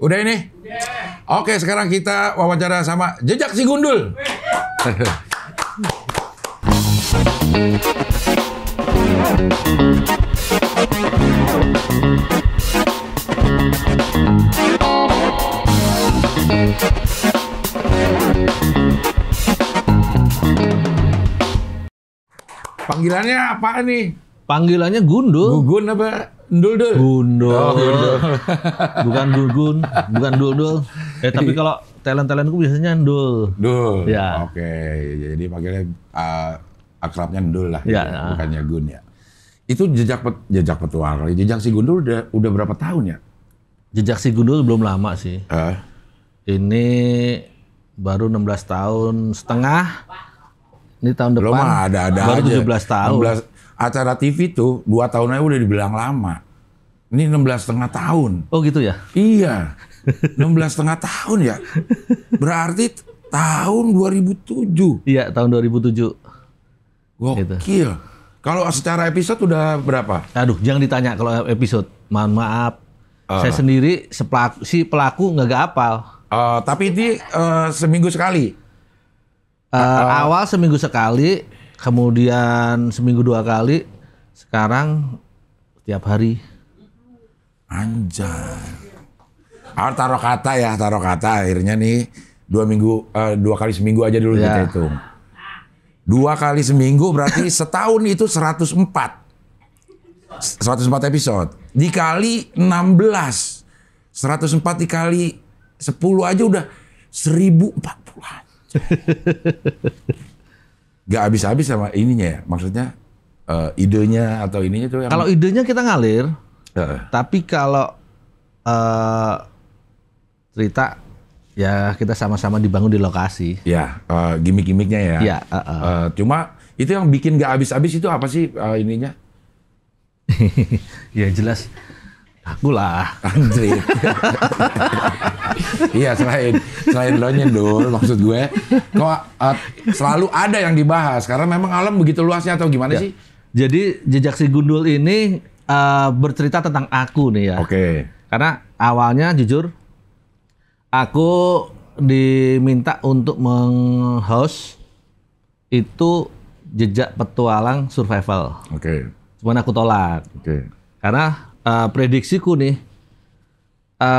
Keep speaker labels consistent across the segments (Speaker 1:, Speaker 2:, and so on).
Speaker 1: Udah ini? Oke, sekarang kita wawancara sama Jejak Si Gundul. Panggilannya apa nih?
Speaker 2: Panggilannya Gundul.
Speaker 1: Gugun apa? Ndul-dul?
Speaker 2: Gundul.
Speaker 1: Oh, Gundul.
Speaker 2: Bukan Gugun, bukan Dul-dul. Tapi kalau talent-talentku biasanya Ndul.
Speaker 1: Dul.
Speaker 2: Ya.
Speaker 1: Oke, jadi panggilnya akrabnya Ndul lah.
Speaker 2: Ya.
Speaker 1: Gitu. Bukannya Gun ya. Itu jejak petualang. Jejak Si Gundul udah berapa tahun ya?
Speaker 2: Jejak Si Gundul belum lama sih. Ini baru 16 tahun setengah. Ini tahun depan.
Speaker 1: Belum ada
Speaker 2: baru
Speaker 1: aja.
Speaker 2: 17 tahun.
Speaker 1: 16, acara TV tuh 2 tahun aja udah dibilang lama. Ini 16,5 tahun.
Speaker 2: Oh gitu ya?
Speaker 1: Iya. 16,5 tahun ya. Berarti tahun 2007.
Speaker 2: Iya, tahun 2007.
Speaker 1: Gokil.
Speaker 2: Gitu.
Speaker 1: Kalau secara episode udah berapa?
Speaker 2: Aduh, jangan ditanya kalau episode. Mohon maaf. Saya sendiri si pelaku nggak hafal.
Speaker 1: Tapi ini seminggu sekali.
Speaker 2: Awal seminggu sekali, kemudian seminggu 2 kali, sekarang tiap hari.
Speaker 1: Anjay. Taruh kata akhirnya nih 2 kali seminggu aja dulu kita hitung. 2 kali seminggu berarti setahun itu 104 episode. Dikali 16. 104 dikali 10 aja udah 1040. Gak habis-habis sama ininya ya, maksudnya idenya atau ininya tuh yang...
Speaker 2: Kalau idenya kita ngalir, tapi kalau cerita ya kita sama-sama dibangun di lokasi.
Speaker 1: Ya, gimmick-gimmicknya ya.
Speaker 2: Ya,
Speaker 1: cuma itu yang bikin gak habis-habis itu apa sih ininya?
Speaker 2: Ya jelas aku lah.
Speaker 1: Andre. Iya, selain lo nyendul, maksud gue, kok selalu ada yang dibahas karena memang alam begitu luasnya atau gimana sih?
Speaker 2: Jadi Jejak Si Gundul ini bercerita tentang aku nih ya.
Speaker 1: Oke.
Speaker 2: Karena awalnya jujur aku diminta untuk meng-host itu Jejak Petualang Survival.
Speaker 1: Oke.
Speaker 2: Cuman aku tolak.
Speaker 1: Oke.
Speaker 2: Karena prediksiku nih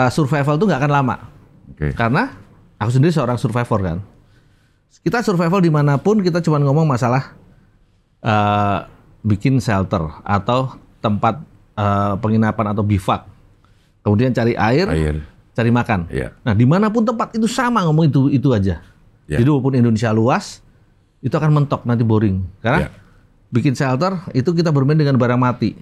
Speaker 2: survival tuh nggak akan lama.
Speaker 1: Oke.
Speaker 2: Karena aku sendiri seorang survivor kan. Kita survival dimanapun kita cuma ngomong masalah bikin shelter atau tempat penginapan atau bivak. Kemudian cari air, cari makan.
Speaker 1: Iya.
Speaker 2: Nah dimanapun tempat itu sama ngomong itu aja.
Speaker 1: Iya.
Speaker 2: Jadi walaupun Indonesia luas, itu akan mentok nanti boring. Karena bikin shelter itu kita bermain dengan barang mati.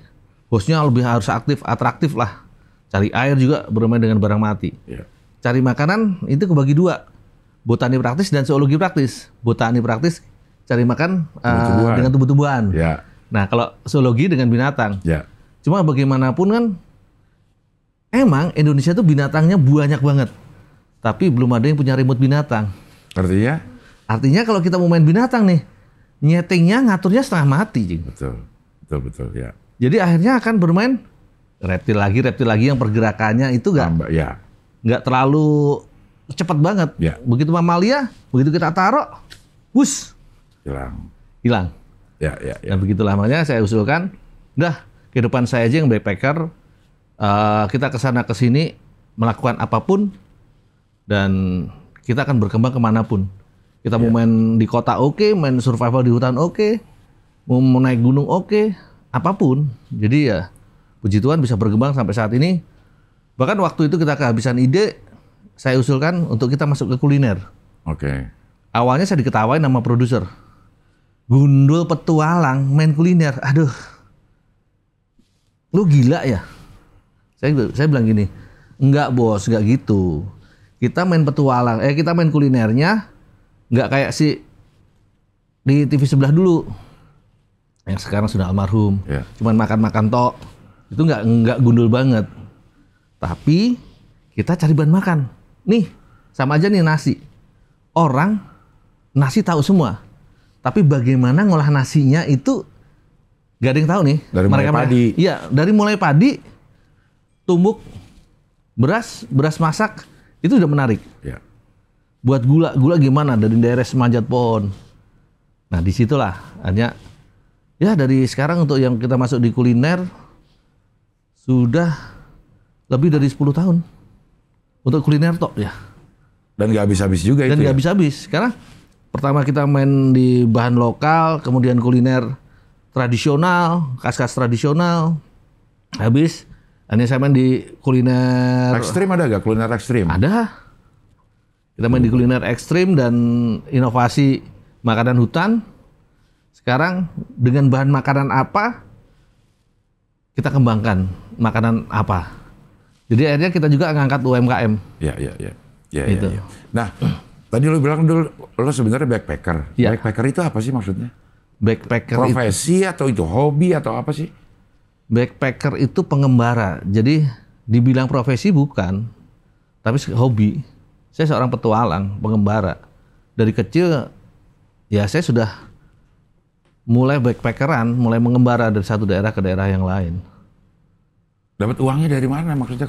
Speaker 2: Hostnya lebih harus aktif, atraktif lah. Cari air juga bermain dengan barang mati.
Speaker 1: Iya.
Speaker 2: Cari makanan itu kebagi 2. Botani praktis dan zoologi praktis. Botani praktis cari makan dengan tumbuh-tumbuhan.
Speaker 1: Ya.
Speaker 2: Nah kalau zoologi dengan binatang.
Speaker 1: Ya.
Speaker 2: Cuma bagaimanapun kan emang Indonesia tuh binatangnya banyak banget. Tapi belum ada yang punya remote binatang.
Speaker 1: Artinya?
Speaker 2: Artinya kalau kita mau main binatang nih, nyetingnya ngaturnya setengah mati. Jing.
Speaker 1: Betul ya.
Speaker 2: Jadi akhirnya akan bermain reptil lagi yang pergerakannya itu nggak terlalu cepat banget.
Speaker 1: Ya.
Speaker 2: Begitu mamalia, begitu kita taruh, bus hilang.
Speaker 1: Ya.
Speaker 2: Dan begitulah makanya saya usulkan, udah kehidupan saya aja yang backpacker, kita kesana kesini melakukan apapun dan kita akan berkembang kemanapun. Kita mau main di kota oke, main survival di hutan oke, mau naik gunung oke, apapun. Jadi ya puji Tuhan bisa berkembang sampai saat ini. Bahkan waktu itu kita kehabisan ide, saya usulkan untuk kita masuk ke kuliner.
Speaker 1: Oke.
Speaker 2: Awalnya saya diketawain sama produser. Gundul Petualang main kuliner. Aduh. Lu gila ya? Saya bilang gini, enggak bos, enggak gitu. Kita main petualang, kita main kulinernya enggak kayak si di TV sebelah dulu. Yang sekarang sudah almarhum.
Speaker 1: Yeah.
Speaker 2: Cuman makan-makan tok. Itu enggak gundul banget. Tapi kita cari bahan makan. Nih, sama aja nih nasi. Orang nasi tahu semua. Tapi bagaimana ngolah nasinya itu gak ada yang tahu nih.
Speaker 1: Dari mulai padi.
Speaker 2: Iya, dari mulai padi, tumbuk, beras masak itu udah menarik.
Speaker 1: Ya.
Speaker 2: Buat gula gimana dari daerah semanjat pohon. Nah disitulah hanya ya dari sekarang untuk yang kita masuk di kuliner sudah lebih dari 10 tahun untuk kuliner tok ya.
Speaker 1: Dan nggak habis-habis juga
Speaker 2: Dan
Speaker 1: itu.
Speaker 2: nggak habis-habis karena pertama kita main di bahan lokal, kemudian kuliner tradisional, khas-khas tradisional. Habis ini saya main di kuliner
Speaker 1: Ekstrim ada gak kuliner ekstrim?
Speaker 2: ada. Kita main di kuliner ekstrim dan inovasi makanan hutan. Sekarang dengan bahan makanan apa kita kembangkan makanan apa. Jadi akhirnya kita juga ngangkat UMKM.
Speaker 1: Ya.
Speaker 2: Gitu.
Speaker 1: Ya. Nah, tadi lu bilang dulu lu sebenarnya backpacker.
Speaker 2: Ya.
Speaker 1: Backpacker itu apa sih maksudnya?
Speaker 2: Backpacker itu,
Speaker 1: Profesi atau itu hobi atau apa sih?
Speaker 2: backpacker itu pengembara. Jadi dibilang profesi bukan, tapi hobi. Saya seorang petualang, pengembara. Dari kecil ya saya sudah mulai backpackeran, mulai mengembara dari satu daerah ke daerah yang lain.
Speaker 1: Dapat uangnya dari mana? Maksudnya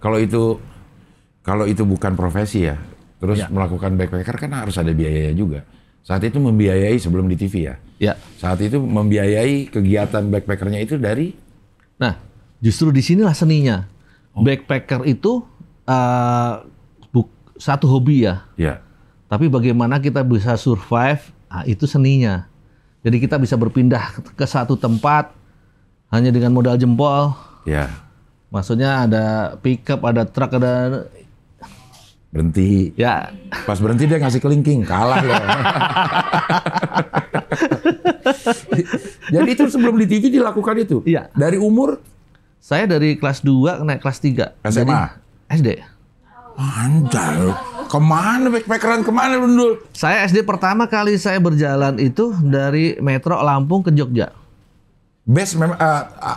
Speaker 1: kalau itu bukan profesi ya, terus
Speaker 2: Ya.
Speaker 1: melakukan backpacker kan harus ada biayanya juga. Saat itu membiayai sebelum di TV ya.
Speaker 2: Ya.
Speaker 1: Saat itu membiayai kegiatan backpackernya itu dari
Speaker 2: Nah, justru di sinilah seninya. Backpacker itu satu hobi ya.
Speaker 1: ya.
Speaker 2: Tapi bagaimana kita bisa survive, itu seninya. Jadi kita bisa berpindah ke satu tempat hanya dengan modal jempol.
Speaker 1: Ya.
Speaker 2: Maksudnya ada pickup, ada truk, ada
Speaker 1: Berhenti.
Speaker 2: ya.
Speaker 1: Pas berhenti dia ngasih kelingking, kalah loh. Jadi itu sebelum di TV dilakukan itu?
Speaker 2: Iya.
Speaker 1: Dari umur?
Speaker 2: Saya dari kelas 2 naik kelas 3.
Speaker 1: SMA?
Speaker 2: Jadi, SD.
Speaker 1: Anjay, kemana backpackeran kemana lu Dul?
Speaker 2: Saya SD pertama kali saya berjalan itu dari Metro Lampung ke Jogja.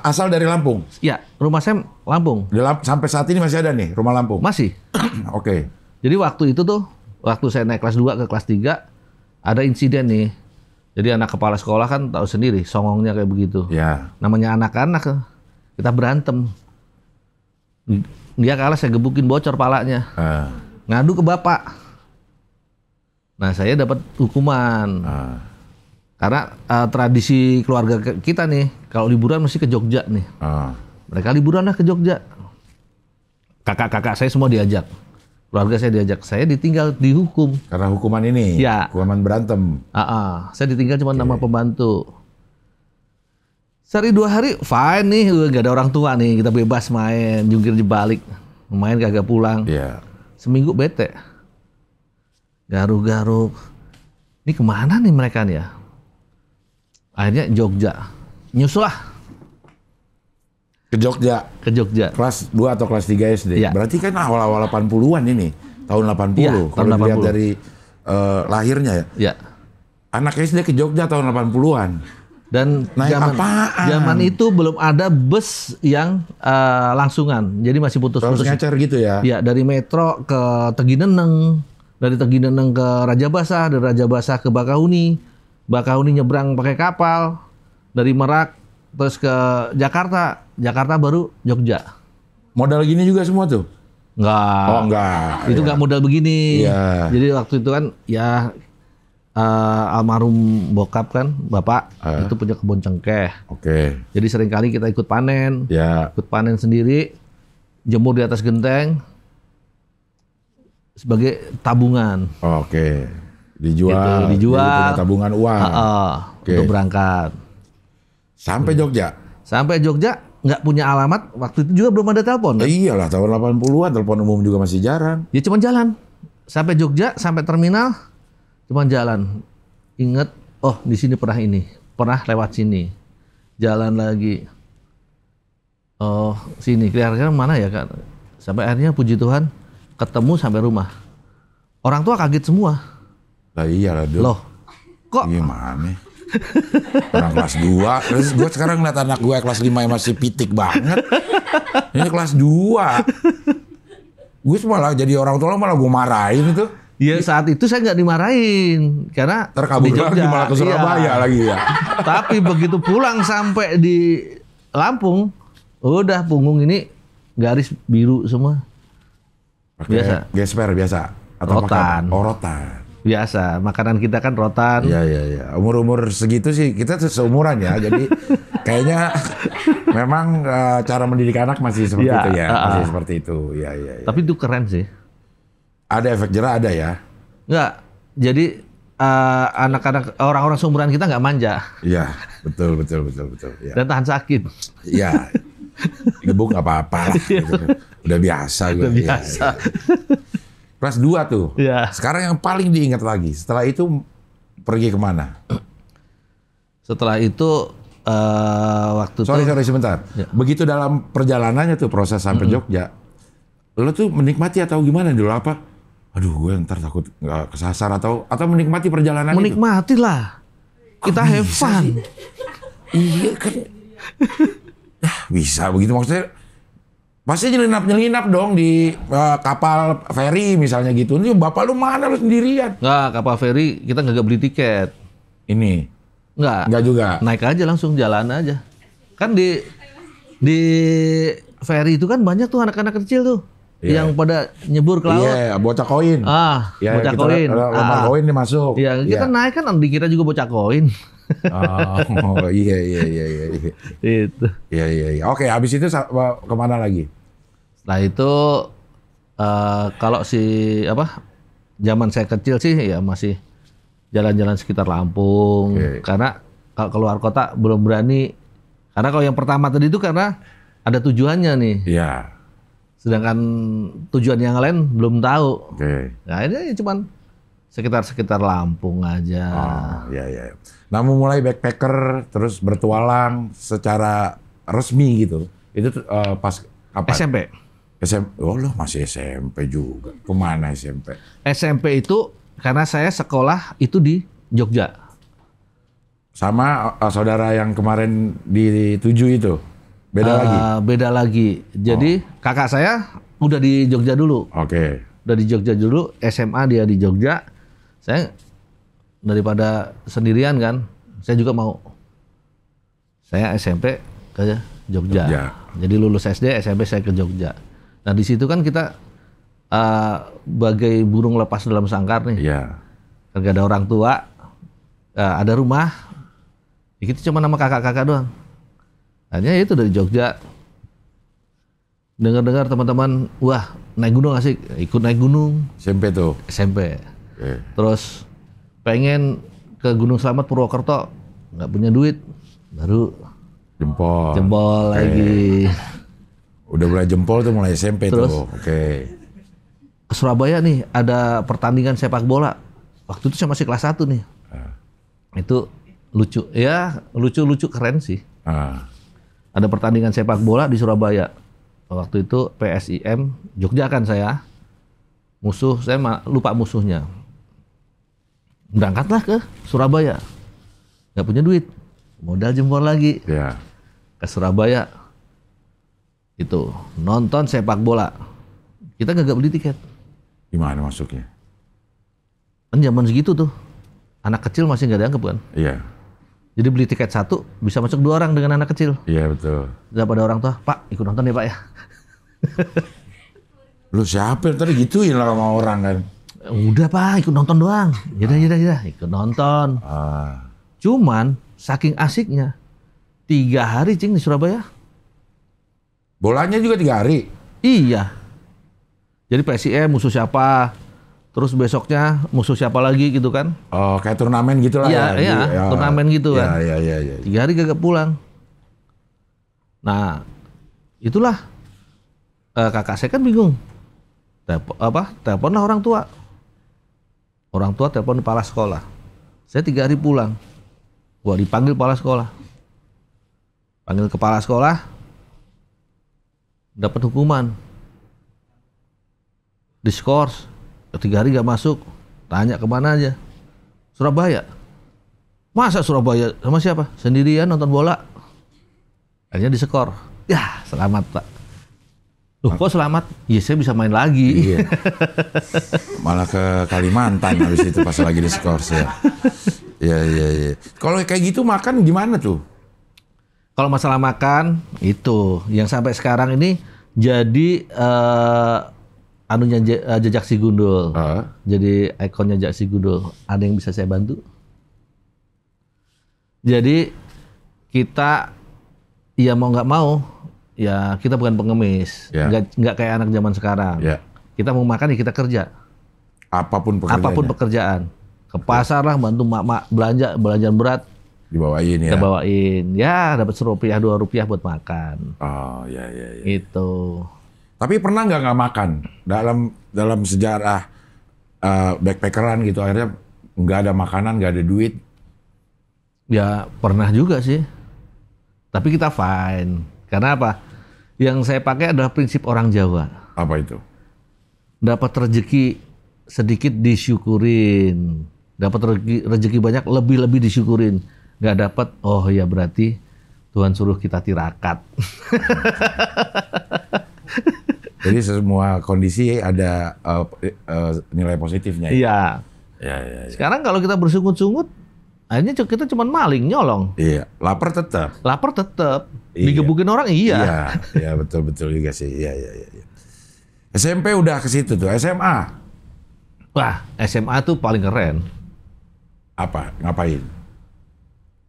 Speaker 1: Asal dari Lampung?
Speaker 2: Ya, rumah saya Lampung.
Speaker 1: Sampai saat ini masih ada nih rumah Lampung?
Speaker 2: Masih.
Speaker 1: Oke.
Speaker 2: Jadi waktu itu tuh, waktu saya naik kelas 2 ke kelas 3, ada insiden nih. Jadi anak kepala sekolah kan tahu sendiri, songongnya kayak begitu.
Speaker 1: Ya.
Speaker 2: Namanya anak-anak, kita berantem. Dia kalah, saya gebukin bocor palanya. Ngadu ke bapak. Nah, saya dapat hukuman. Karena tradisi keluarga kita nih, kalau liburan mesti ke Jogja nih. Mereka liburan lah ke Jogja. Kakak-kakak saya semua diajak. Keluarga saya diajak. Saya ditinggal dihukum.
Speaker 1: Karena hukuman ini?
Speaker 2: Ya.
Speaker 1: Hukuman berantem?
Speaker 2: Saya ditinggal cuma nama pembantu. Sehari 2 hari, fine nih. Gak ada orang tua nih. Kita bebas main, jungkir jebalik. Main kagak pulang.
Speaker 1: Iya.
Speaker 2: Seminggu bete. Garuk-garuk. Ini kemana nih mereka nih ya? Akhirnya Jogja. Nyusul lah
Speaker 1: Ke Jogja?
Speaker 2: ke Jogja.
Speaker 1: Kelas 2 atau kelas 3 SD?
Speaker 2: Iya.
Speaker 1: Berarti kan awal-awal 80-an ini. Tahun 80.
Speaker 2: Iya,
Speaker 1: Kalau
Speaker 2: tahun
Speaker 1: dilihat
Speaker 2: 80.
Speaker 1: dari lahirnya ya.
Speaker 2: Ya.
Speaker 1: Anak SD ke Jogja tahun 80-an.
Speaker 2: Dan
Speaker 1: Naik apaan?
Speaker 2: zaman itu belum ada bus yang langsungan. Jadi masih
Speaker 1: Terus
Speaker 2: putus-putus.
Speaker 1: ngecer gitu ya?
Speaker 2: Ya, dari Metro ke Tegineneng, dari Tegineneng ke Rajabasah, dari Rajabasah ke Bakahuni, Bakahuni nyebrang pakai kapal, dari Merak terus ke Jakarta, Jakarta baru Jogja.
Speaker 1: Modal gini juga semua tuh?
Speaker 2: Enggak.
Speaker 1: Oh enggak.
Speaker 2: Itu nggak modal begini.
Speaker 1: Iya.
Speaker 2: Jadi waktu itu kan ya almarhum bokap kan, bapak itu punya kebun cengkeh.
Speaker 1: Oke.
Speaker 2: Jadi seringkali kita ikut panen,
Speaker 1: Ya.
Speaker 2: ikut panen sendiri, jemur di atas genteng sebagai tabungan.
Speaker 1: Oke. Dijual.
Speaker 2: Gitu, dijual.
Speaker 1: Jadi punya tabungan uang. Oke.
Speaker 2: Untuk berangkat.
Speaker 1: Sampai Jogja?
Speaker 2: Sampai Jogja nggak punya alamat, waktu itu juga belum ada telepon. Kan?
Speaker 1: Iyalah tahun 80-an telepon umum juga masih jarang.
Speaker 2: Ya cuma jalan. Sampai Jogja, sampai terminal, cuma jalan. Ingat, oh di sini pernah ini, pernah lewat sini. Jalan lagi. Oh sini, kira-kira mana ya kan? Sampai akhirnya puji Tuhan ketemu sampai rumah. Orang tua kaget semua.
Speaker 1: Lah iyalah Dul.
Speaker 2: Loh, kok
Speaker 1: Gimana? Orang kelas 2. Terus gue sekarang ngeliat anak gue kelas 5 yang masih pitik banget. Ini kelas 2. Gue malah jadi orang tua malah gue marahin itu.
Speaker 2: ya saat itu saya nggak dimarahin karena
Speaker 1: Terkabur
Speaker 2: di
Speaker 1: lagi
Speaker 2: Jogja.
Speaker 1: malah ke Surabaya
Speaker 2: Iya.
Speaker 1: lagi ya.
Speaker 2: Tapi begitu pulang sampai di Lampung, udah punggung ini garis biru semua.
Speaker 1: Pakai
Speaker 2: Biasa.
Speaker 1: gesper biasa atau pakai
Speaker 2: Rotan.
Speaker 1: apa? Oh, rotan.
Speaker 2: Biasa, makanan kita kan rotan.
Speaker 1: Iya. Umur-umur segitu sih kita seumuran ya. Jadi kayaknya memang cara mendidik anak masih seperti
Speaker 2: Iya,
Speaker 1: itu ya. Masih seperti itu. Iya.
Speaker 2: Tapi itu keren sih.
Speaker 1: Ada efek jerah ada ya.
Speaker 2: Enggak, jadi anak-anak orang-orang seumuran kita nggak manja
Speaker 1: Iya, betul. Ya.
Speaker 2: dan tahan sakit.
Speaker 1: Iya. Gebuk nggak apa-apa lah. Gitu. Udah biasa gue.
Speaker 2: Udah biasa.
Speaker 1: Iya. Kelas 2 tuh.
Speaker 2: Iya.
Speaker 1: Sekarang yang paling diingat lagi. Setelah itu pergi kemana?
Speaker 2: Setelah itu waktu
Speaker 1: Sorry
Speaker 2: itu
Speaker 1: sebentar.
Speaker 2: Ya.
Speaker 1: Begitu dalam perjalanannya tuh proses sampai Jogja, lo tuh menikmati atau gimana dulu apa? Aduh, gue ntar takut nggak kesasar atau menikmati perjalanan itu.
Speaker 2: menikmati lah. Kita have fun.
Speaker 1: Iya kan. Bisa begitu maksudnya. Pasti nyelinap dong di kapal feri misalnya gitu. Ini bapak lu mana lu sendirian?
Speaker 2: Nggak, kapal feri kita nggak beli tiket.
Speaker 1: Ini
Speaker 2: Nggak
Speaker 1: juga.
Speaker 2: naik aja langsung jalan aja. Kan di feri itu kan banyak tuh anak-anak kecil tuh
Speaker 1: Iya.
Speaker 2: yang pada nyebur ke laut.
Speaker 1: Iya, bocah koin.
Speaker 2: Bocah
Speaker 1: kita
Speaker 2: koin.
Speaker 1: lempar koin dia masuk.
Speaker 2: Iya, kita naik kan dikira juga bocah koin.
Speaker 1: Oh, iya.
Speaker 2: Itu.
Speaker 1: Iya. Oke, habis itu kemana lagi?
Speaker 2: Setelah itu kalau zaman saya kecil sih ya masih jalan-jalan sekitar Lampung.
Speaker 1: Oke.
Speaker 2: Karena kalau keluar kota belum berani. Karena kalau yang pertama tadi itu karena ada tujuannya nih.
Speaker 1: Iya.
Speaker 2: Sedangkan tujuan yang lain belum tahu.
Speaker 1: Oke.
Speaker 2: Nah ini cuman sekitar Lampung aja.
Speaker 1: Oh, iya. Namun mulai backpacker terus bertualang secara resmi gitu. Itu pas kapan?
Speaker 2: SMP.
Speaker 1: Oh lo masih SMP juga. Kemana SMP?
Speaker 2: SMP itu karena saya sekolah itu di Jogja.
Speaker 1: Sama saudara yang kemarin di 7 itu? Beda lagi?
Speaker 2: Beda lagi. Jadi kakak saya udah di Jogja dulu.
Speaker 1: Oke.
Speaker 2: Udah di Jogja dulu, SMA dia di Jogja. Saya daripada sendirian kan, saya juga mau. Saya SMP ke Jogja. Jadi lulus SD, SMP saya ke Jogja. Nah di situ kan kita bagai burung lepas dalam sangkar nih.
Speaker 1: Iya.
Speaker 2: Gak ada orang tua, ada rumah. Ya, kita cuma nama kakak-kakak doang. Hanya itu dari Jogja. Dengar-dengar teman-teman, wah naik gunung asik, ikut naik gunung.
Speaker 1: SMP tuh?
Speaker 2: SMP.
Speaker 1: Oke.
Speaker 2: Terus pengen ke Gunung Slamet Purwokerto, nggak punya duit, baru jempol lagi.
Speaker 1: Udah mulai jempol tuh mulai SMP.
Speaker 2: Terus,
Speaker 1: tuh. Oke.
Speaker 2: Ke Surabaya nih ada pertandingan sepak bola. Waktu itu saya masih kelas 1 nih. Itu lucu. Ya lucu-lucu keren sih. Ada pertandingan sepak bola di Surabaya. Waktu itu PSIM Jogja kan saya. Musuh saya lupa musuhnya. Berangkatlah ke Surabaya. Nggak punya duit. Modal jempol lagi.
Speaker 1: Iya.
Speaker 2: Ke Surabaya. Itu nonton sepak bola. Kita nggak beli tiket.
Speaker 1: Gimana masuknya?
Speaker 2: Kan zaman segitu tuh. Anak kecil masih nggak dianggap kan.
Speaker 1: Iya.
Speaker 2: Jadi beli tiket 1 bisa masuk 2 orang dengan anak kecil.
Speaker 1: Iya betul.
Speaker 2: Daripada orang tua, Pak ikut nonton ya Pak ya.
Speaker 1: Lu siapa tadi gituin lah sama orang kan?
Speaker 2: Udah Pak ikut nonton doang. Yaudah ikut nonton. Cuman saking asiknya 3 hari cing di Surabaya.
Speaker 1: Bolanya juga 3 hari?
Speaker 2: Iya. Jadi PSIM musuh siapa, terus besoknya musuh siapa lagi gitu kan.
Speaker 1: Oh kayak turnamen gitu lah ya?
Speaker 2: Iya, turnamen gitu kan.
Speaker 1: Iya.
Speaker 2: 3 hari gak pulang. Nah, itulah kakak saya kan bingung. Teleponlah orang tua. Orang tua telepon kepala sekolah. Saya 3 hari pulang. Gua dipanggil kepala sekolah. Panggil kepala sekolah. Dapat hukuman. Diskors. 3 hari gak masuk. Tanya kemana aja. Surabaya. Masa Surabaya? Sama siapa? Sendirian nonton bola. Akhirnya diskor. Ya selamat Pak. Loh kok selamat? Iya saya bisa main lagi.
Speaker 1: Iya. Malah ke Kalimantan habis itu pas lagi diskors ya. Iya. Kalau kayak gitu makan gimana tuh?
Speaker 2: Kalau masalah makan itu yang sampai sekarang ini jadi anunya jejak si gundul.
Speaker 1: Ah.
Speaker 2: Jadi ikonnya jejak si gundul. Ada yang bisa saya bantu? Jadi kita ya mau nggak mau ya kita bukan pengemis.
Speaker 1: Ya.
Speaker 2: Nggak kayak anak zaman sekarang.
Speaker 1: Ya.
Speaker 2: Kita mau makan ya kita kerja.
Speaker 1: Apapun pekerjaannya.
Speaker 2: Apapun pekerjaan. Ke pasar lah bantu mak-mak belanjaan berat.
Speaker 1: Dibawain ya.
Speaker 2: Kita bawain. Ya dapat Rp1, Rp2 buat makan.
Speaker 1: Oh ya.
Speaker 2: Itu.
Speaker 1: Tapi pernah nggak makan dalam sejarah backpackeran gitu, akhirnya nggak ada makanan, nggak ada duit?
Speaker 2: Ya pernah juga sih. Tapi kita fine. Karena apa? Yang saya pakai adalah prinsip orang Jawa.
Speaker 1: Apa itu?
Speaker 2: Dapat rezeki sedikit disyukurin. Dapat rezeki banyak lebih disyukurin. Nggak dapat, oh ya berarti Tuhan suruh kita tirakat.
Speaker 1: Jadi semua kondisi ada nilai positifnya.
Speaker 2: Iya.
Speaker 1: Ya.
Speaker 2: Sekarang kalau kita bersungut-sungut, akhirnya kita cuma maling, nyolong.
Speaker 1: Iya, lapar tetap.
Speaker 2: Lapar tetap.
Speaker 1: Iya.
Speaker 2: Digebukin orang iya.
Speaker 1: Iya, betul juga sih. Iya. SMP udah ke situ tuh, SMA.
Speaker 2: Wah, SMA tuh paling keren.
Speaker 1: Apa? Ngapain?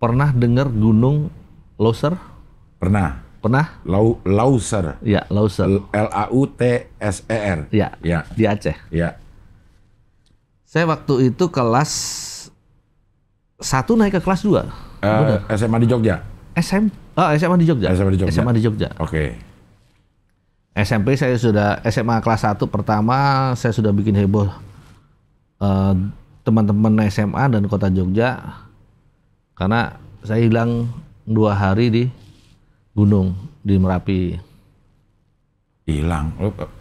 Speaker 2: Pernah dengar Gunung Leuser?
Speaker 1: Pernah.
Speaker 2: Pernah?
Speaker 1: Leuser.
Speaker 2: Ya, Leuser.
Speaker 1: Lautser.
Speaker 2: Ya,
Speaker 1: Ya.
Speaker 2: di Aceh.
Speaker 1: Ya.
Speaker 2: Saya waktu itu kelas 1 naik ke kelas 2.
Speaker 1: SMA di Jogja.
Speaker 2: SMA di Jogja.
Speaker 1: SMA di Jogja.
Speaker 2: Oke.
Speaker 1: Oke.
Speaker 2: SMP saya sudah SMA kelas 1 pertama saya sudah bikin heboh teman-teman SMA dan kota Jogja karena saya hilang 2 hari di gunung di Merapi.
Speaker 1: Hilang.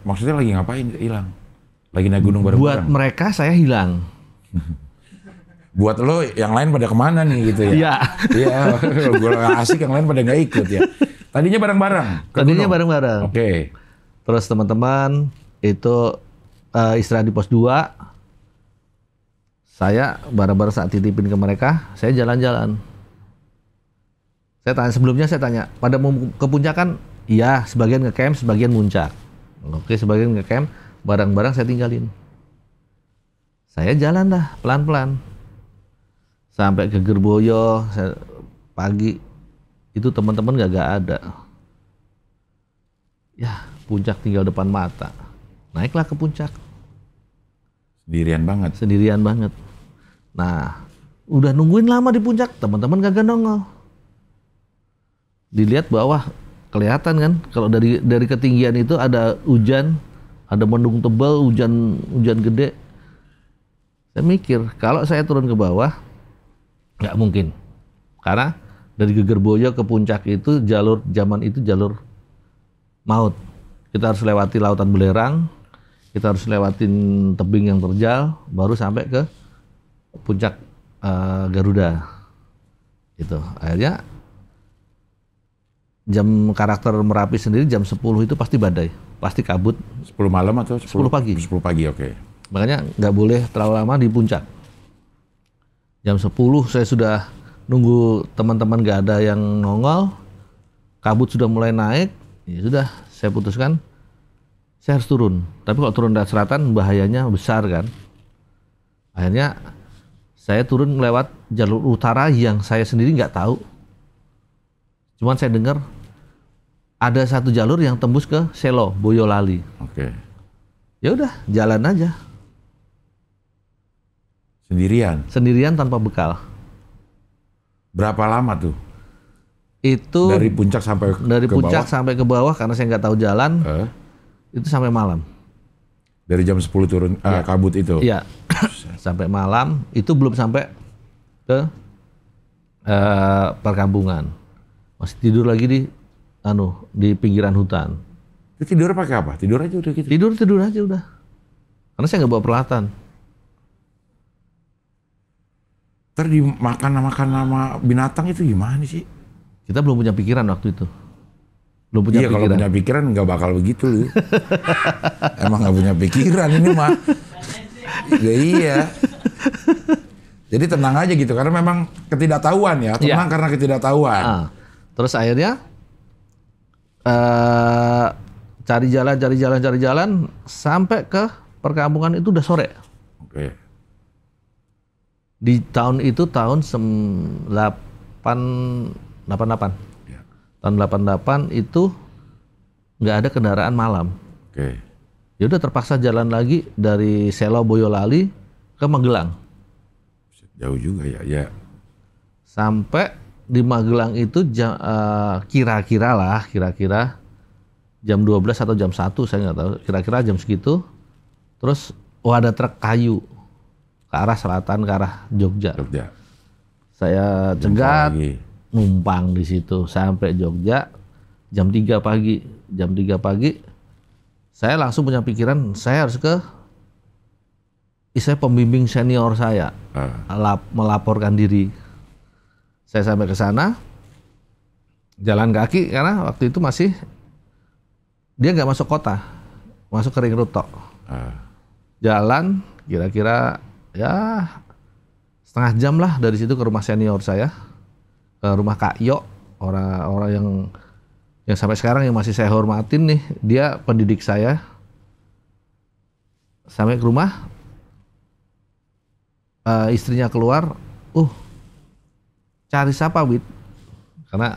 Speaker 1: Maksudnya lagi ngapain hilang? Lagi naik gunung
Speaker 2: Buat
Speaker 1: bareng-bareng?
Speaker 2: mereka saya hilang.
Speaker 1: Buat lo yang lain pada kemana nih gitu ya?
Speaker 2: Iya.
Speaker 1: Iya, gue asik yang lain pada nggak ikut ya. Tadinya bareng-bareng.
Speaker 2: Tadinya bareng-bareng.
Speaker 1: Oke.
Speaker 2: Terus teman-teman itu istirahat di pos 2. Saya bareng-bareng saat titipin ke mereka, saya jalan-jalan. Sebelumnya saya tanya, pada mau ke puncak kan? Iya, sebagian nge-camp, sebagian muncak. Oke, sebagian nge-camp, barang-barang saya tinggalin. Saya jalan dah, pelan-pelan. Sampai ke Gerboyo, pagi. Itu teman-teman gak ada. Ya, puncak tinggal depan mata. Naiklah ke puncak.
Speaker 1: Sendirian banget.
Speaker 2: Sendirian banget. Nah, udah nungguin lama di puncak, teman-teman kagak nongol. Dilihat bawah, kelihatan kan, kalau dari ketinggian itu ada hujan, ada mendung tebal, hujan gede. Saya mikir, kalau saya turun ke bawah, nggak mungkin. Karena dari Gegerboyo ke puncak itu jalur zaman itu jalur maut. Kita harus lewati lautan belerang, kita harus lewatin tebing yang terjal, baru sampai ke puncak Garuda. Itu akhirnya jam karakter Merapi sendiri jam 10 itu pasti badai, pasti kabut.
Speaker 1: 10 malam atau
Speaker 2: 10 pagi.
Speaker 1: 10 pagi, oke.
Speaker 2: Makanya nggak boleh terlalu lama di puncak. Jam 10 saya sudah nunggu teman-teman nggak ada yang nongol, kabut sudah mulai naik, ya sudah saya putuskan saya harus turun. Tapi kalau turun dari selatan bahayanya besar kan. Akhirnya saya turun lewat jalur utara yang saya sendiri nggak tahu. Cuman saya dengar ada satu jalur yang tembus ke Selo, Boyolali.
Speaker 1: Oke.
Speaker 2: Ya udah, jalan aja. Sendirian tanpa bekal.
Speaker 1: Berapa lama tuh?
Speaker 2: Itu
Speaker 1: Dari puncak sampai
Speaker 2: puncak
Speaker 1: bawah?
Speaker 2: sampai ke bawah karena saya nggak tahu jalan. Itu sampai malam.
Speaker 1: Dari jam 10 turun kabut itu?
Speaker 2: Iya. Sampai malam, itu belum sampai ke perkampungan. Masih tidur lagi di pinggiran hutan.
Speaker 1: Itu tidur pakai apa? Tidur aja udah gitu?
Speaker 2: Tidur aja udah. Karena saya nggak bawa peralatan.
Speaker 1: Ntar dimakan sama binatang itu gimana sih?
Speaker 2: Kita belum punya pikiran waktu itu. Belum punya
Speaker 1: Kalau
Speaker 2: pikiran.
Speaker 1: punya pikiran nggak bakal begitu lu. Emang nggak punya pikiran ini mah. Ya iya. Jadi tenang aja gitu karena memang ketidaktahuan ya. Tenang karena ketidaktahuan.
Speaker 2: Terus akhirnya cari jalan sampai ke perkampungan itu udah sore.
Speaker 1: Oke.
Speaker 2: Di tahun itu tahun 88.
Speaker 1: Ya.
Speaker 2: Tahun 88 itu nggak ada kendaraan malam.
Speaker 1: Oke.
Speaker 2: Ya udah terpaksa jalan lagi dari Selo Boyolali ke Magelang.
Speaker 1: Jauh juga ya. Ya.
Speaker 2: Sampai di Magelang itu kira-kira jam 12 atau jam 1 saya nggak tahu. Kira-kira jam segitu. Terus ada truk kayu ke arah selatan, ke arah Jogja. Saya cegat, numpang di situ sampai Jogja jam 3 pagi. Jam 3 pagi saya langsung punya pikiran saya harus ke pembimbing senior saya melaporkan diri. Saya sampai ke sana jalan kaki karena waktu itu masih dia nggak masuk kota, masuk ke ring road tok. Jalan kira-kira ya setengah jam lah dari situ ke rumah senior saya, ke rumah Kak Yo, orang yang sampai sekarang yang masih saya hormatin nih, dia pendidik saya. Sampai ke rumah, istrinya keluar, cari siapa Wid? Karena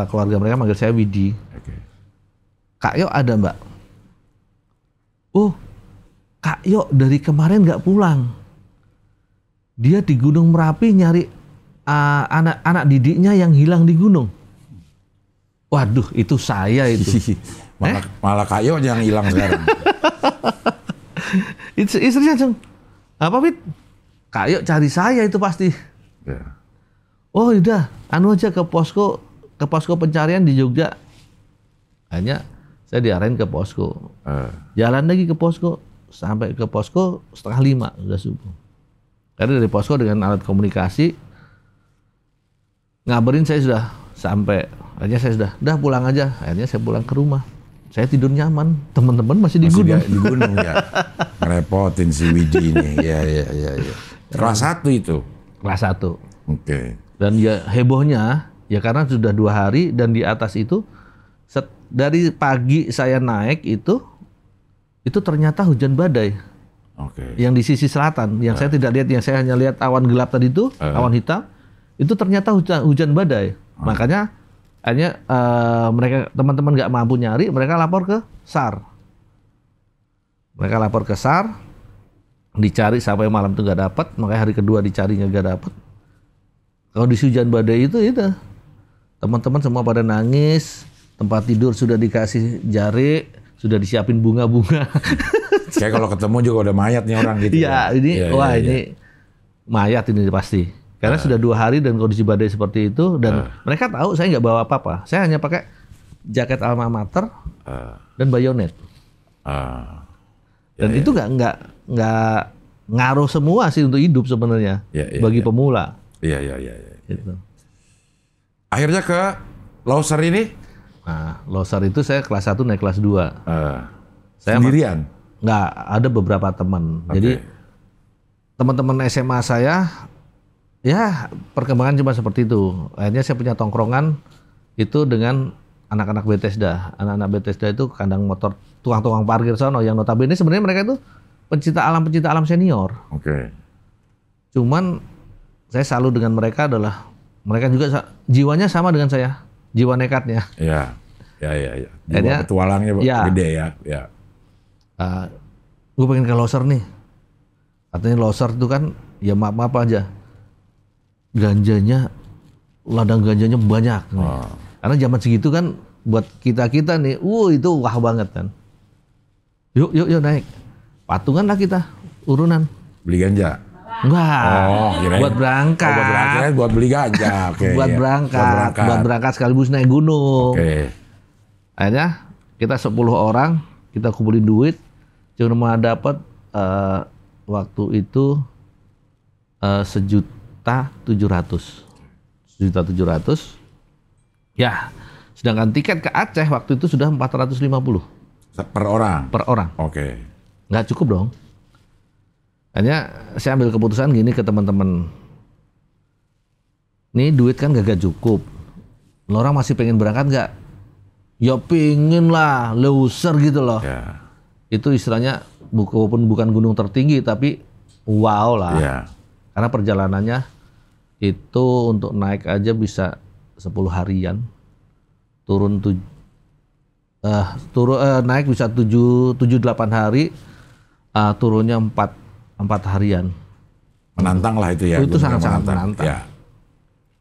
Speaker 2: keluarga mereka manggil saya Widi. Kak Yo ada Mbak? Kak Yo dari kemarin nggak pulang. Dia di Gunung Merapi nyari anak didiknya yang hilang di gunung. Waduh, itu saya itu.
Speaker 1: Malah Kak Yo yang hilang sekarang.
Speaker 2: Istrinya langsung, apa Wid? Kak Yo cari saya itu pasti.
Speaker 1: Ya.
Speaker 2: Oh udah, anu aja ke posko pencarian di Jogja. Akhirnya saya diarahin ke posko. Jalan lagi ke posko, sampai ke posko 4:30 udah subuh. Karena dari posko dengan alat komunikasi ngabarin saya sudah sampai. Akhirnya saya sudah pulang aja. Akhirnya saya pulang ke rumah. Saya tidur nyaman. Teman-teman masih di gunung.
Speaker 1: Di gunung ya. Ngerepotin si Widi ini. Ya. Kelas 1 itu.
Speaker 2: Kelas 1.
Speaker 1: Oke.
Speaker 2: Dan ya hebohnya ya karena sudah 2 hari dan di atas itu dari pagi saya naik itu ternyata hujan badai.
Speaker 1: Oke.
Speaker 2: Yang di sisi selatan, yang saya tidak lihat, yang saya hanya lihat awan gelap tadi itu, awan hitam, itu ternyata hujan badai. Makanya akhirnya mereka teman-teman nggak mampu nyari, mereka lapor ke SAR. Dicari sampai malam itu nggak dapat, makanya hari kedua dicarinya nggak dapat. Kondisi hujan badai itu teman-teman semua pada nangis, tempat tidur sudah dikasih jari, sudah disiapin bunga-bunga.
Speaker 1: Kayak kalau ketemu juga udah mayat nih orang gitu.
Speaker 2: Iya, ini mayat ini pasti. Karena sudah 2 hari dan kondisi badai seperti itu dan mereka tahu saya nggak bawa apa-apa. Saya hanya pakai jaket alma mater dan bayonet. Dan itu nggak ngaruh semua sih untuk hidup sebenarnya bagi pemula.
Speaker 1: Iya.
Speaker 2: Gitu.
Speaker 1: Akhirnya ke Loser ini?
Speaker 2: Nah, Loser itu saya kelas 1 naik kelas 2. Saya
Speaker 1: sendirian?
Speaker 2: Nggak, ada beberapa teman. Jadi teman-teman SMA saya ya perkembangan cuma seperti itu. Akhirnya saya punya tongkrongan itu dengan anak-anak Bethesda. Anak-anak Bethesda itu kandang motor, tukang-tukang parkir sono yang notabene sebenarnya mereka itu pencinta alam senior.
Speaker 1: Oke.
Speaker 2: Cuman saya salut dengan mereka adalah mereka juga jiwanya sama dengan saya, jiwa nekatnya.
Speaker 1: Iya. Jiwa petualangnya gede ya.
Speaker 2: Gue pengen ke Loser nih. Katanya Loser itu kan ya maaf aja. Ladang ganjanya banyak. Karena zaman segitu kan buat kita nih, itu wah banget kan. Yuk naik. Patungan lah kita, urunan.
Speaker 1: Beli ganja?
Speaker 2: Enggak. Buat berangkat.
Speaker 1: Buat beli ganja. Oke.
Speaker 2: Buat berangkat sekaligus naik gunung.
Speaker 1: Oke.
Speaker 2: Akhirnya kita 10 orang, kita kumpulin duit, cuma dapat waktu itu 1.700.000. Ya, sedangkan tiket ke Aceh waktu itu sudah 450.
Speaker 1: Per orang?
Speaker 2: Per orang.
Speaker 1: Oke.
Speaker 2: Nggak cukup dong. Hanya saya ambil keputusan gini ke teman-teman. Nih duit kan gak cukup. Lo orang masih pengen berangkat nggak? ya pingin lah loser gitu loh.
Speaker 1: Ya.
Speaker 2: Itu istilahnya walaupun bukan gunung tertinggi tapi wow lah.
Speaker 1: Ya.
Speaker 2: Karena perjalanannya itu untuk naik aja bisa 10 harian. Naik bisa 7-8 hari, turunnya 4 harian.
Speaker 1: Menantang lah itu ya.
Speaker 2: Itu sangat-sangat menantang.
Speaker 1: Ya.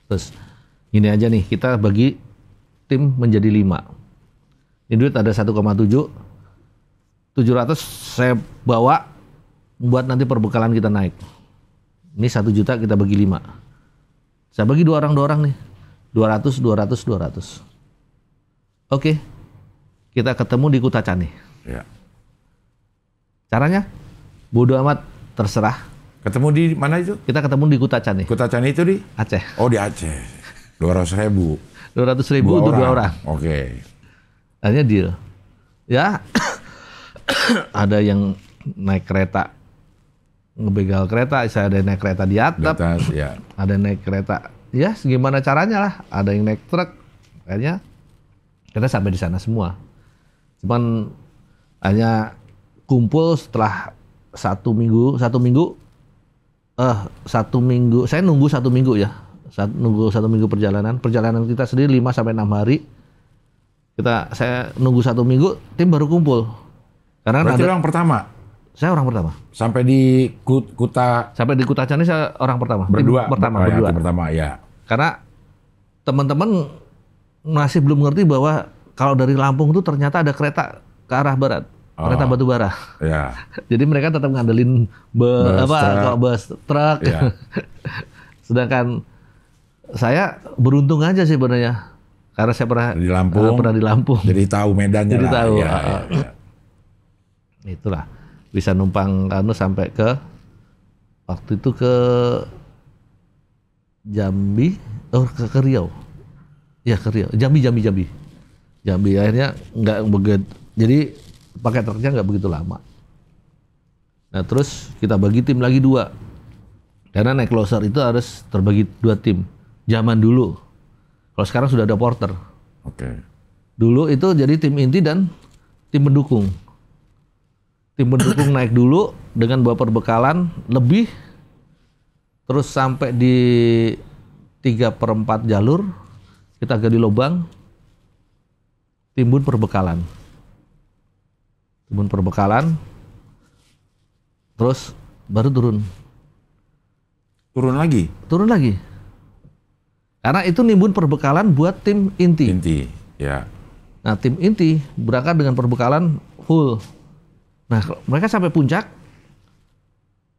Speaker 2: Terus gini aja nih, kita bagi tim menjadi 5. Ini duit ada 1,7. 700 saya bawa buat nanti perbekalan kita naik. Ini 1 juta kita bagi 5. Saya bagi 2 orang nih. 200. Oke. Kita ketemu di Kutacani.
Speaker 1: Ya.
Speaker 2: Caranya bodo amat, terserah.
Speaker 1: Ketemu di mana itu?
Speaker 2: Kita ketemu di Kutacani.
Speaker 1: Kutacani itu di?
Speaker 2: Aceh.
Speaker 1: Oh di Aceh. 200.000.
Speaker 2: 200.000 untuk 2 orang.
Speaker 1: Oke.
Speaker 2: Akhirnya deal. Ya, ada yang naik kereta, ngebegal kereta. Saya ada yang naik kereta di atap.
Speaker 1: Ya.
Speaker 2: Ada yang naik kereta. Ya, gimana caranya lah. Ada yang naik truk. Akhirnya kita sampai di sana semua. Cuman hanya kumpul setelah 1 minggu. Saya nunggu 1 minggu ya. Nunggu 1 minggu perjalanan kita sendiri 5-6 hari. Saya nunggu 1 minggu, tim baru kumpul. Karena
Speaker 1: berarti orang pertama?
Speaker 2: Saya orang pertama.
Speaker 1: Sampai di
Speaker 2: Kutacani saya orang pertama.
Speaker 1: Berdua?
Speaker 2: Tim pertama,
Speaker 1: berdua. Tim pertama, ya.
Speaker 2: Karena teman-teman masih belum ngerti bahwa kalau dari Lampung tuh ternyata ada kereta ke arah barat. Kereta batu bara.
Speaker 1: Ya.
Speaker 2: Jadi mereka tetap ngandelin bus, truk.
Speaker 1: Ya.
Speaker 2: Sedangkan saya beruntung aja sih sebenarnya. Karena saya pernah di Lampung.
Speaker 1: Jadi tahu medannya.
Speaker 2: Jadi
Speaker 1: lah.
Speaker 2: tahu.
Speaker 1: Ya.
Speaker 2: Itulah. Bisa numpang sampai ke waktu itu ke Jambi, ke Riau. Ya ke Riau. Jambi akhirnya nggak begitu. Jadi pakai truknya nggak begitu lama. Nah terus kita bagi tim lagi 2. Karena naik loser itu harus terbagi 2 tim. Zaman dulu. Kalau sekarang sudah ada porter.
Speaker 1: Oke.
Speaker 2: Dulu itu jadi tim inti dan tim pendukung. Tim pendukung naik dulu dengan bawa perbekalan lebih. Terus sampai di 3/4 jalur kita gali lubang. Timbun perbekalan. Terus baru turun. Turun lagi. Karena itu nimbun perbekalan buat tim inti.
Speaker 1: Ya.
Speaker 2: Nah, tim inti berangkat dengan perbekalan full. Nah, mereka sampai puncak,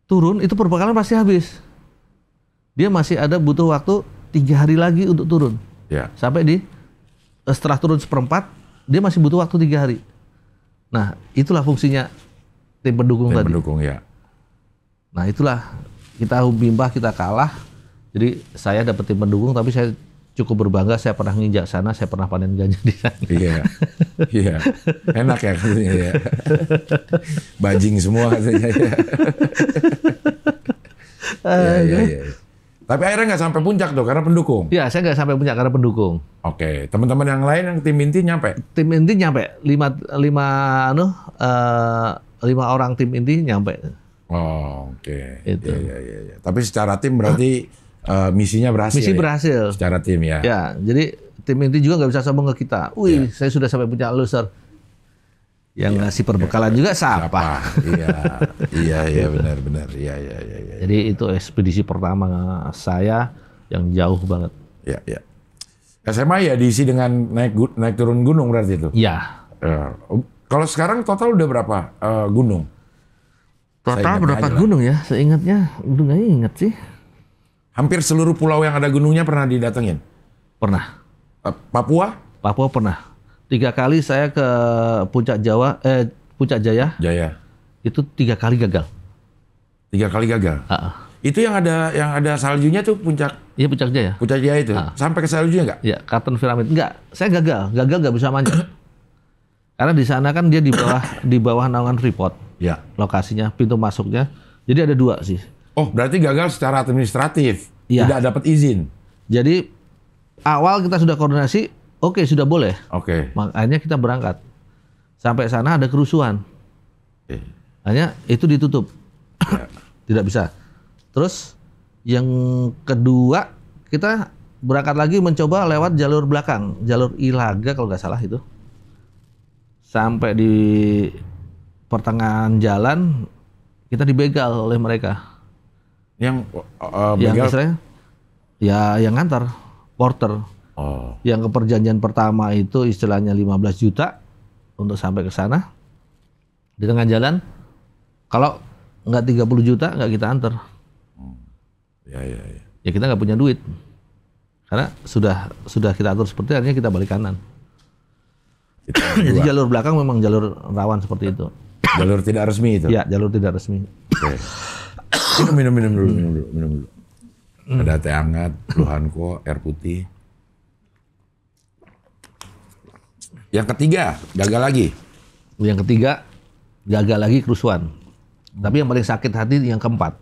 Speaker 2: turun, itu perbekalan pasti habis. Dia masih ada butuh waktu 3 hari lagi untuk turun.
Speaker 1: Ya.
Speaker 2: Sampai setelah turun 1/4, dia masih butuh waktu 3 hari. Nah, itulah fungsinya tim pendukung tadi.
Speaker 1: Tim pendukung, ya.
Speaker 2: Nah, itulah kita bimbang, kita kalah. Jadi saya dapat tim pendukung, tapi saya cukup berbangga. Saya pernah nginjak sana, saya pernah panen ganja di sana.
Speaker 1: Iya. Enak ya katanya ya. Bajing semua katanya ya. Iya. Tapi akhirnya nggak sampai puncak tuh karena pendukung.
Speaker 2: Iya, saya nggak sampai puncak karena pendukung.
Speaker 1: Oke, teman-teman yang lain yang tim inti nyampe?
Speaker 2: Tim inti nyampe, 5 orang tim inti nyampe.
Speaker 1: Oh, oke.
Speaker 2: Itu.
Speaker 1: Iya. Tapi secara tim berarti misinya berhasil.
Speaker 2: Misi berhasil.
Speaker 1: Secara tim ya.
Speaker 2: Ya, jadi tim inti juga nggak bisa sombong ke kita. Wih, saya sudah sampai puncak loser. Yang ngasih perbekalan juga siapa? Iya, benar. Iya. Jadi itu ekspedisi pertama saya yang jauh banget.
Speaker 1: Iya. SMA ya diisi dengan naik turun gunung berarti itu?
Speaker 2: Iya.
Speaker 1: Kalau sekarang total udah berapa gunung?
Speaker 2: Total berapa gunung ya? Seingatnya, udah nggak inget sih.
Speaker 1: Hampir seluruh pulau yang ada gunungnya pernah didatengin?
Speaker 2: Pernah.
Speaker 1: Papua?
Speaker 2: Papua pernah. 3 kali saya ke Puncak Puncak Jaya. Itu 3 kali gagal.
Speaker 1: 3 kali gagal? Itu yang ada saljunya tuh puncak?
Speaker 2: Iya, Puncak Jaya.
Speaker 1: Puncak Jaya itu? Sampai ke saljunya nggak?
Speaker 2: Iya, Kartun Pyramid. Enggak, saya gagal nggak bisa manjat. Karena di sana kan dia di bawah naungan Freeport.
Speaker 1: Ya.
Speaker 2: Lokasinya, pintu masuknya. Jadi ada 2 sih.
Speaker 1: Oh, berarti gagal secara administratif.
Speaker 2: Ya.
Speaker 1: Tidak dapat izin.
Speaker 2: Jadi awal kita sudah koordinasi, oke sudah boleh.
Speaker 1: Oke.
Speaker 2: Makanya kita berangkat. Sampai sana ada kerusuhan.
Speaker 1: Oke.
Speaker 2: Hanya itu ditutup.
Speaker 1: Ya.
Speaker 2: Tidak bisa. Terus yang kedua kita berangkat lagi mencoba lewat jalur belakang, jalur Ilaga kalau nggak salah itu. Sampai di pertengahan jalan kita dibegal oleh mereka.
Speaker 1: Yang
Speaker 2: Yang
Speaker 1: begal.
Speaker 2: istilahnya ya yang ngantar porter.
Speaker 1: Oh.
Speaker 2: Yang ke perjanjian pertama itu istilahnya 15 juta untuk sampai ke sana. Di tengah jalan kalau nggak 30 juta nggak kita antar.
Speaker 1: Ya, ya, ya.
Speaker 2: Ya kita nggak punya duit. Karena sudah kita atur seperti artinya kita balik kanan. Jadi jalur belakang memang jalur rawan seperti itu.
Speaker 1: Jalur tidak resmi itu.
Speaker 2: Ya, jalur tidak resmi.
Speaker 1: Oke. Minum dulu. Ada teh hangat, Luhanko, air putih. Yang ketiga, gagal lagi.
Speaker 2: Yang ketiga, gagal lagi kerusuhan. Tapi yang paling sakit hati yang keempat.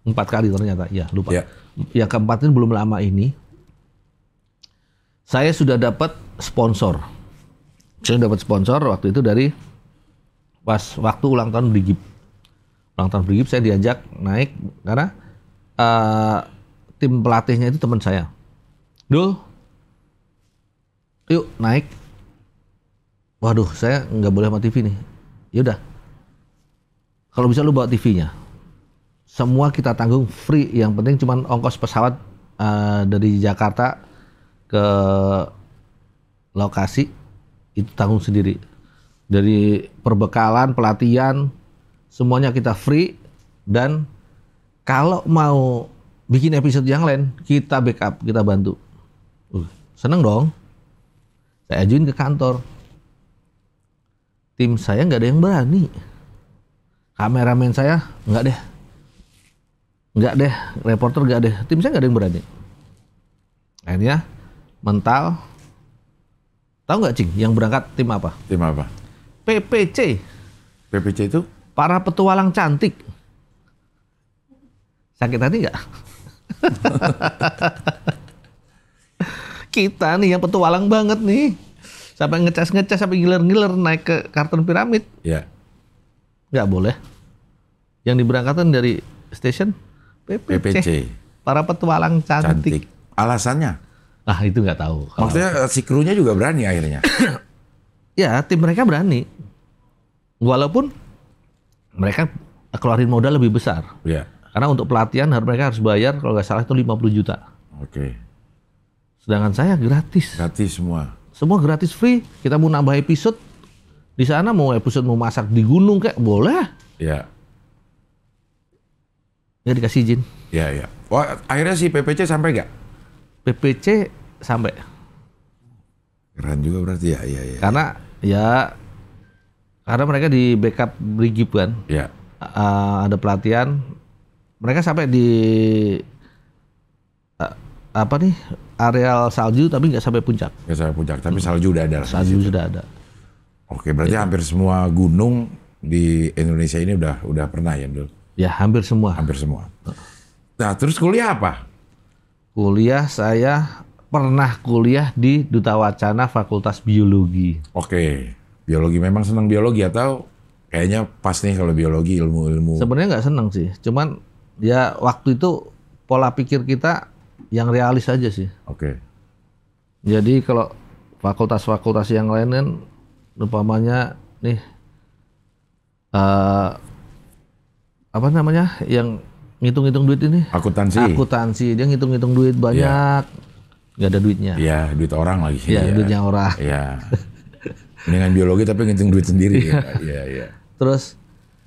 Speaker 2: 4 kali ternyata, ya lupa.
Speaker 1: Ya.
Speaker 2: Yang keempat ini belum lama ini, saya sudah dapat sponsor. Saya dapat sponsor waktu itu dari pas waktu ulang tahun Brigip. Ulang tahun Brigip saya diajak naik karena tim pelatihnya itu teman saya. Dul, yuk naik. Waduh, saya nggak boleh sama TV nih. Yaudah, kalau bisa lu bawa TV-nya. Semua kita tanggung free. Yang penting cuman ongkos pesawat dari Jakarta ke lokasi itu tanggung sendiri. Dari perbekalan, pelatihan, semuanya kita free. Dan kalau mau bikin episode yang lain, kita backup, kita bantu. Seneng dong. Saya ajuin ke kantor. Tim saya nggak ada yang berani. Kameramen saya nggak deh. Reporter nggak deh. Tim saya nggak ada yang berani. Akhirnya mental. Tahu nggak Cing? Yang berangkat tim apa?
Speaker 1: Tim apa?
Speaker 2: PPC.
Speaker 1: PPC itu?
Speaker 2: Para petualang cantik. Sakit hati nggak? Kita nih yang petualang banget nih. Sampai ngecas, sampai ngiler-ngiler naik ke karton piramid.
Speaker 1: Ya.
Speaker 2: Nggak boleh. Yang diberangkatkan dari stasiun PPC. Para petualang cantik.
Speaker 1: Alasannya?
Speaker 2: Ah itu nggak tahu.
Speaker 1: Maksudnya si krunya juga berani akhirnya?
Speaker 2: Ya tim mereka berani. Walaupun mereka keluarin modal lebih besar.
Speaker 1: Ya.
Speaker 2: Karena untuk pelatihan mereka harus bayar kalau nggak salah itu 50 juta.
Speaker 1: Oke.
Speaker 2: Sedangkan saya gratis.
Speaker 1: Gratis semua.
Speaker 2: Semua gratis free. Kita mau nambah episode di sana, mau masak di gunung kayak boleh.
Speaker 1: Ya.
Speaker 2: Nggak dikasih izin.
Speaker 1: Ya, ya. Wah, akhirnya si PPC sampai nggak?
Speaker 2: PPC sampai.
Speaker 1: Keren juga berarti ya, ya, ya.
Speaker 2: Karena mereka di backup Brigip kan.
Speaker 1: Ya.
Speaker 2: Ada pelatihan. Mereka sampai di areal salju tapi nggak sampai puncak.
Speaker 1: Nggak sampai puncak, tapi salju udah ada.
Speaker 2: Salju sudah ada.
Speaker 1: Oke, berarti hampir semua gunung di Indonesia ini udah pernah ya, Dul?
Speaker 2: Ya, hampir semua.
Speaker 1: Hampir semua. Nah, terus kuliah apa?
Speaker 2: Kuliah saya pernah kuliah di Duta Wacana Fakultas Biologi.
Speaker 1: Oke, biologi memang senang biologi atau kayaknya pas nih kalau biologi ilmu-ilmu.
Speaker 2: Sebenarnya nggak senang sih, cuman ya waktu itu pola pikir kita yang realis aja sih.
Speaker 1: Oke.
Speaker 2: Jadi kalau fakultas-fakultas yang lain kan, umpamanya nih yang ngitung-ngitung duit ini. Akuntansi, dia ngitung-ngitung duit banyak, nggak ada duitnya.
Speaker 1: Iya, duit orang lagi.
Speaker 2: Iya, duitnya orang.
Speaker 1: Iya. Dengan biologi tapi ngitung duit sendiri. Iya, iya.
Speaker 2: Terus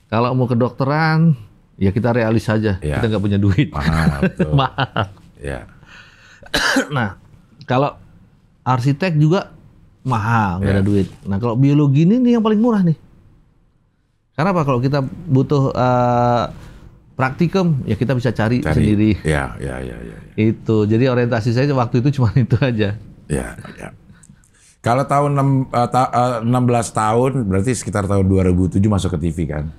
Speaker 2: kalau mau kedokteran, ya kita realis saja.
Speaker 1: Ya.
Speaker 2: Kita nggak punya duit.
Speaker 1: Mahal. Betul.
Speaker 2: Mahal.
Speaker 1: Ya.
Speaker 2: Nah, kalau arsitek juga mahal, nggak
Speaker 1: Ya.
Speaker 2: ada duit. Nah, kalau biologi ini nih yang paling murah nih. Karena apa? Kalau kita butuh praktikum, ya kita bisa cari sendiri.
Speaker 1: Ya.
Speaker 2: Itu. Jadi orientasi saya waktu itu cuma itu aja.
Speaker 1: Ya. Kalau tahun 16 tahun, berarti sekitar tahun 2007 masuk ke TV kan?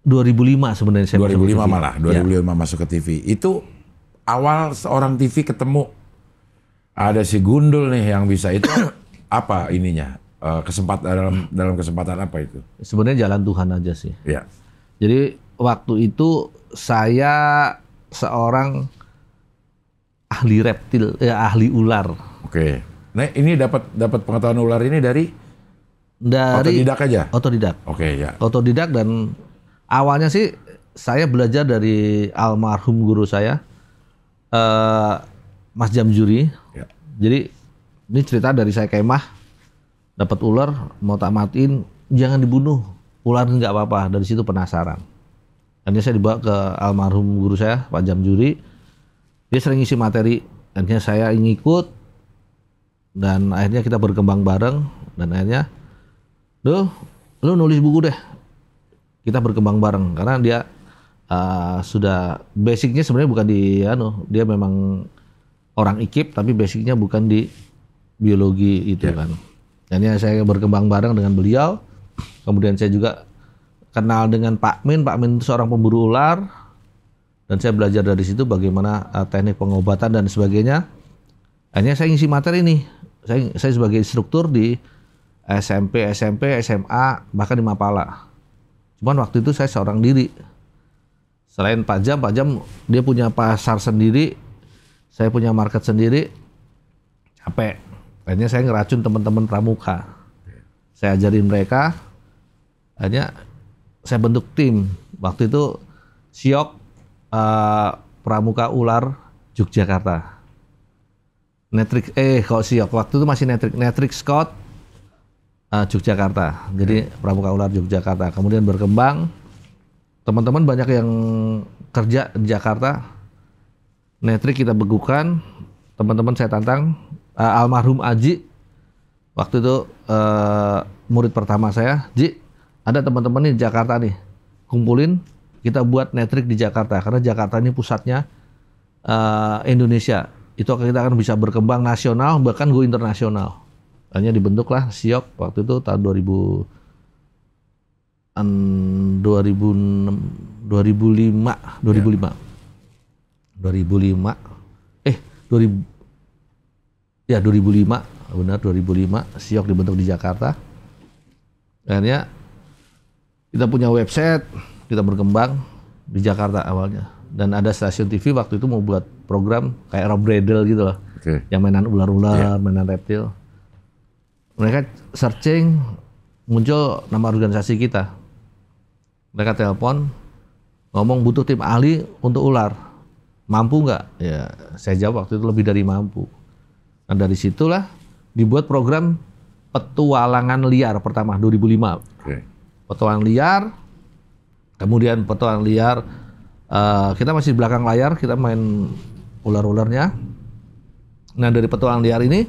Speaker 2: 2005 sebenarnya saya
Speaker 1: 2005
Speaker 2: masuk ke TV.
Speaker 1: malah, 2005 masuk ke TV. Itu awal seorang TV ketemu Ada si Gundul nih yang bisa itu apa ininya? Kesempatan dalam kesempatan apa itu?
Speaker 2: Sebenarnya jalan Tuhan aja sih.
Speaker 1: Ya.
Speaker 2: Jadi waktu itu saya seorang ahli reptil, ahli ular.
Speaker 1: Oke. Nah ini dapat pengetahuan ular ini dari otodidak aja?
Speaker 2: Otodidak.
Speaker 1: Oke ya.
Speaker 2: Otodidak, dan awalnya sih saya belajar dari almarhum guru saya, Mas Jamjuri.
Speaker 1: Ya.
Speaker 2: Jadi ini cerita dari saya kemah, dapat ular, mau tak matiin, jangan dibunuh, ular nggak apa-apa. Dari situ penasaran. Akhirnya saya dibawa ke almarhum guru saya, Pak Jamjuri. Dia sering isi materi, akhirnya saya ngikut, dan akhirnya kita berkembang bareng, dan akhirnya, lu nulis buku deh, kita berkembang bareng, karena dia sudah basicnya sebenarnya bukan di dia memang orang IKIP, tapi basicnya bukan di biologi itu kan. Akhirnya saya berkembang bareng dengan beliau. Kemudian saya juga kenal dengan Pak Min. Pak Min itu seorang pemburu ular, dan saya belajar dari situ bagaimana teknik pengobatan dan sebagainya. Akhirnya saya ngisi materi nih. Saya sebagai instruktur di SMP, SMA, bahkan di Mapala. Cuman waktu itu saya seorang diri. Selain Pak Jam dia punya pasar sendiri, saya punya market sendiri, capek. Akhirnya saya ngeracun teman-teman pramuka. Saya ajarin mereka, akhirnya saya bentuk tim. Waktu itu Siok Pramuka Ular Yogyakarta. Kalau Siok waktu itu masih Netrix Scott Yogyakarta. Jadi Pramuka Ular Yogyakarta. Kemudian berkembang, teman-teman banyak yang kerja di Jakarta. Netrik kita begukan, teman-teman saya tantang, almarhum Aji, waktu itu murid pertama saya, Ji, ada teman-teman nih di Jakarta nih, kumpulin, kita buat netrik di Jakarta, karena Jakarta ini pusatnya Indonesia, itu kita akan bisa berkembang nasional, bahkan go internasional. Hanya dibentuklah Siok waktu itu tahun 2005 Siok dibentuk di Jakarta. Akhirnya kita punya website, kita berkembang di Jakarta awalnya, dan ada stasiun TV waktu itu mau buat program kayak Rob Bradle gitu loh, yang mainan ular-ular, mainan reptil. Mereka searching, muncul nama organisasi kita. Mereka telepon, ngomong butuh tim ahli untuk ular. Mampu nggak? Ya, saya jawab waktu itu lebih dari mampu. Nah dari situlah dibuat program petualangan liar pertama 2005. Petualangan liar, kemudian petualangan liar, kita masih di belakang layar, kita main ular-ularnya. Nah dari petualangan liar ini,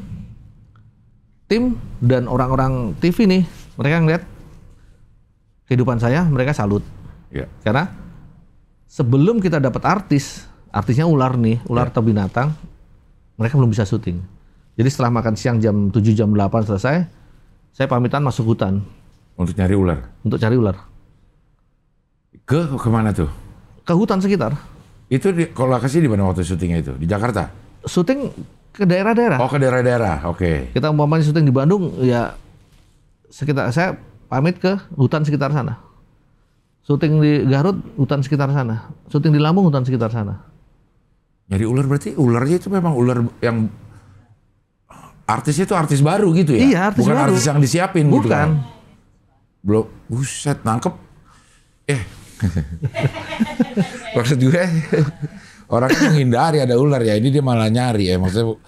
Speaker 2: tim dan orang-orang TV nih, mereka ngeliat kehidupan saya, mereka salut. Karena sebelum kita dapat artisnya ular nih, ular atau binatang, mereka belum bisa syuting. Jadi setelah makan siang jam 7, jam 8 selesai, saya pamitan masuk hutan.
Speaker 1: Untuk nyari ular? Untuk
Speaker 2: cari ular.
Speaker 1: Kemana tuh?
Speaker 2: Ke hutan sekitar.
Speaker 1: Itu kalau lokasi di mana waktu syutingnya itu? Di Jakarta?
Speaker 2: Syuting ke daerah-daerah.
Speaker 1: Oh, ke daerah-daerah, oke.
Speaker 2: Kita umpamanya syuting di Bandung, ya sekitar, saya pamit ke hutan sekitar sana. Syuting di Garut, hutan sekitar sana. Syuting di Lampung, hutan sekitar sana.
Speaker 1: Nyari ular berarti ularnya itu memang ular yang artisnya itu artis baru gitu ya?
Speaker 2: Iya, artis
Speaker 1: bukan
Speaker 2: baru.
Speaker 1: Artis yang disiapin.
Speaker 2: Bukan.
Speaker 1: Gitu kan? Belum, buset, nangkep. Maksud gue, orang kan menghindari ada ular ya, ini dia malah nyari ya. Maksudnya,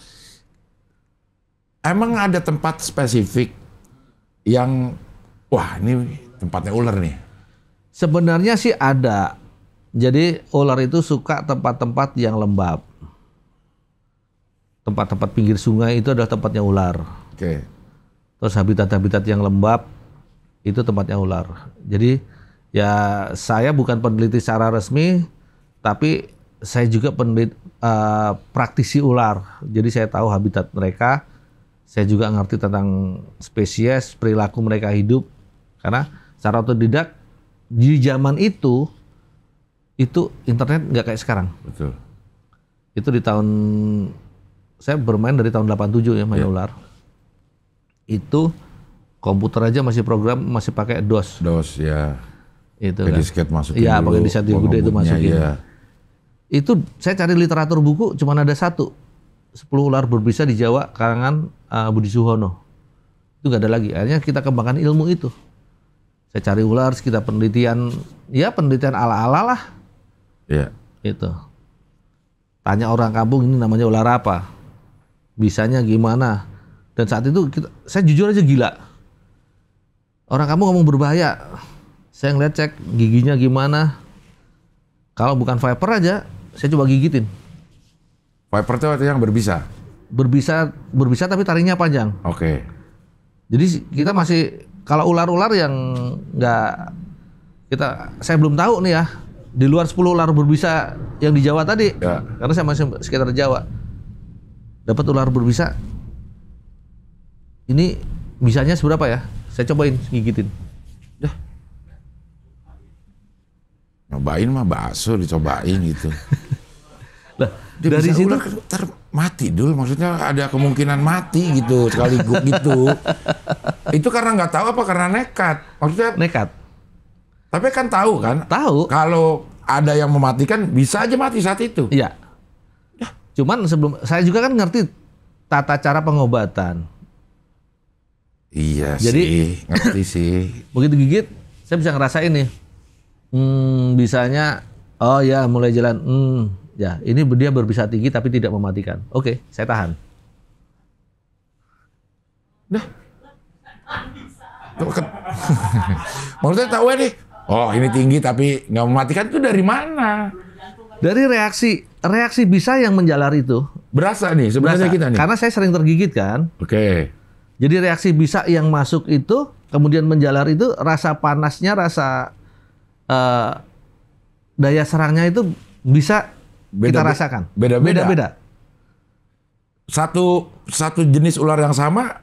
Speaker 1: emang ada tempat spesifik yang, wah ini tempatnya ular nih?
Speaker 2: Sebenarnya sih ada. Jadi ular itu suka tempat-tempat yang lembab. Tempat-tempat pinggir sungai itu adalah tempatnya ular. Terus habitat-habitat yang lembab itu tempatnya ular. Jadi ya saya bukan peneliti secara resmi, tapi saya juga peneliti praktisi ular. Jadi saya tahu habitat mereka. Saya juga ngerti tentang spesies, perilaku mereka hidup. Karena secara otodidak di zaman itu internet nggak kayak sekarang.
Speaker 1: Betul.
Speaker 2: Itu di tahun saya bermain dari tahun 87 ya main ular. Itu komputer aja masih program masih pakai DOS.
Speaker 1: DOS ya.
Speaker 2: Itu
Speaker 1: Pakai
Speaker 2: kan.
Speaker 1: disket masukin
Speaker 2: Iya,
Speaker 1: dulu.
Speaker 2: pakai disket yang gede itu
Speaker 1: pengebuknya,
Speaker 2: masukin.
Speaker 1: iya.
Speaker 2: Itu saya cari literatur buku cuma ada satu. 10 ular berbisa di Jawa karangan Budi Suhono. Itu nggak ada lagi. Akhirnya kita kembangkan ilmu itu. Saya cari ular, kita penelitian, ya penelitian ala-ala lah.
Speaker 1: Iya.
Speaker 2: Itu. Tanya orang kampung ini namanya ular apa? Bisanya gimana? Dan saat itu saya jujur aja gila. Orang kampung ngomong berbahaya. Saya ngeliat cek giginya gimana. Kalau bukan viper aja, saya coba gigitin.
Speaker 1: Viper itu artinya yang berbisa.
Speaker 2: Berbisa tapi taringnya panjang.
Speaker 1: Oke.
Speaker 2: Jadi kita masih kalau ular-ular yang saya belum tahu nih ya. Di luar 10 ular berbisa yang di Jawa tadi.
Speaker 1: Ya.
Speaker 2: Karena saya masih sekitar Jawa. Dapat ular berbisa. Ini bisanya seberapa ya? Saya cobain gigitin.
Speaker 1: Nyobain mah bakso dicobain gitu.
Speaker 2: Lah,
Speaker 1: Dia
Speaker 2: dari
Speaker 1: bisa
Speaker 2: situ
Speaker 1: ular ntar mati dulu, maksudnya ada kemungkinan mati gitu sekaligus gitu. Itu karena nggak tahu apa karena nekat? Maksudnya
Speaker 2: nekat.
Speaker 1: tapi kan tahu kan?
Speaker 2: Tahu.
Speaker 1: Kalau ada yang mematikan bisa aja mati saat itu.
Speaker 2: Iya. Cuman sebelum saya juga kan ngerti tata cara pengobatan.
Speaker 1: Iya
Speaker 2: Jadi,
Speaker 1: sih, ngerti sih.
Speaker 2: Begitu gigit, saya bisa ngerasain nih. Bisanya, oh ya mulai jalan. Ya, ini dia berbisa tinggi tapi tidak mematikan. Oke, saya tahan.
Speaker 1: Maksudnya tahu nih, oh ini tinggi tapi nggak mematikan itu dari mana?
Speaker 2: Dari reaksi bisa yang menjalar itu.
Speaker 1: Berasa nih sebenarnya
Speaker 2: Berasa.
Speaker 1: kita nih.
Speaker 2: Karena saya sering tergigit kan.
Speaker 1: Oke.
Speaker 2: Jadi reaksi bisa yang masuk itu, kemudian menjalar itu, rasa panasnya, rasa daya serangnya itu bisa kita rasakan.
Speaker 1: Beda-beda. Satu jenis ular yang sama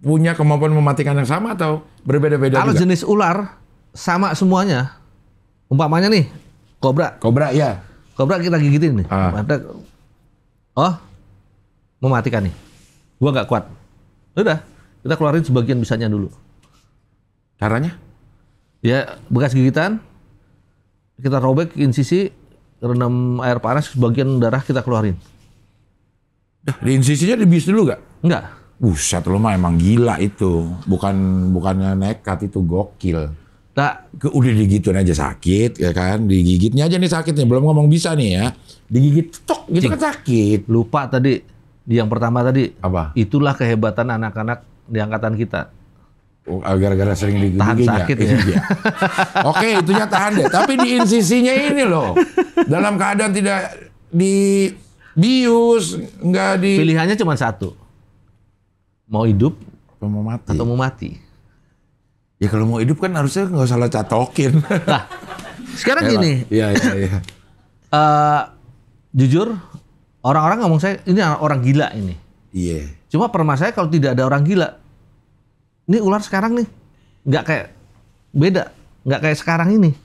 Speaker 1: punya kemampuan mematikan yang sama atau berbeda-beda
Speaker 2: Kalau
Speaker 1: juga?
Speaker 2: jenis ular sama semuanya. Umpamanya nih, kobra.
Speaker 1: Kobra ya.
Speaker 2: Kobra kita gigitin nih.
Speaker 1: Ah.
Speaker 2: Oh, mematikan nih. Gua nggak kuat. Udah, kita keluarin sebagian bisanya dulu.
Speaker 1: Caranya?
Speaker 2: Ya, bekas gigitan, kita robek insisi, rendam air panas, sebagian darah kita keluarin.
Speaker 1: Di insisinya dibius dulu gak?
Speaker 2: Enggak.
Speaker 1: Buset, lu mah emang gila itu. Bukannya nekat, itu gokil.
Speaker 2: Nah,
Speaker 1: Udah digituin aja sakit, ya kan? Digigitnya aja nih sakitnya. Belum ngomong bisa nih ya. Digigit, tok, gitu kan sakit.
Speaker 2: lupa tadi, di yang pertama tadi.
Speaker 1: Apa?
Speaker 2: Itulah kehebatan anak-anak di angkatan kita.
Speaker 1: Oh, gara-gara sering digigit
Speaker 2: Tahan sakit ya.
Speaker 1: Iya. Oke, itunya tahan deh. Tapi di insisinya ini loh. Dalam keadaan tidak dibius, nggak di...
Speaker 2: Pilihannya cuma satu. Mau hidup
Speaker 1: Atau mau mati.
Speaker 2: atau mau mati.
Speaker 1: Ya kalau mau hidup kan harusnya nggak usah catokin.
Speaker 2: Nah, sekarang gini.
Speaker 1: Iya.
Speaker 2: Jujur, orang-orang ngomong saya, ini orang gila ini.
Speaker 1: Iya.
Speaker 2: Cuma permasalahannya kalau tidak ada orang gila. Ini ular sekarang nih, nggak kayak beda, nggak kayak sekarang ini.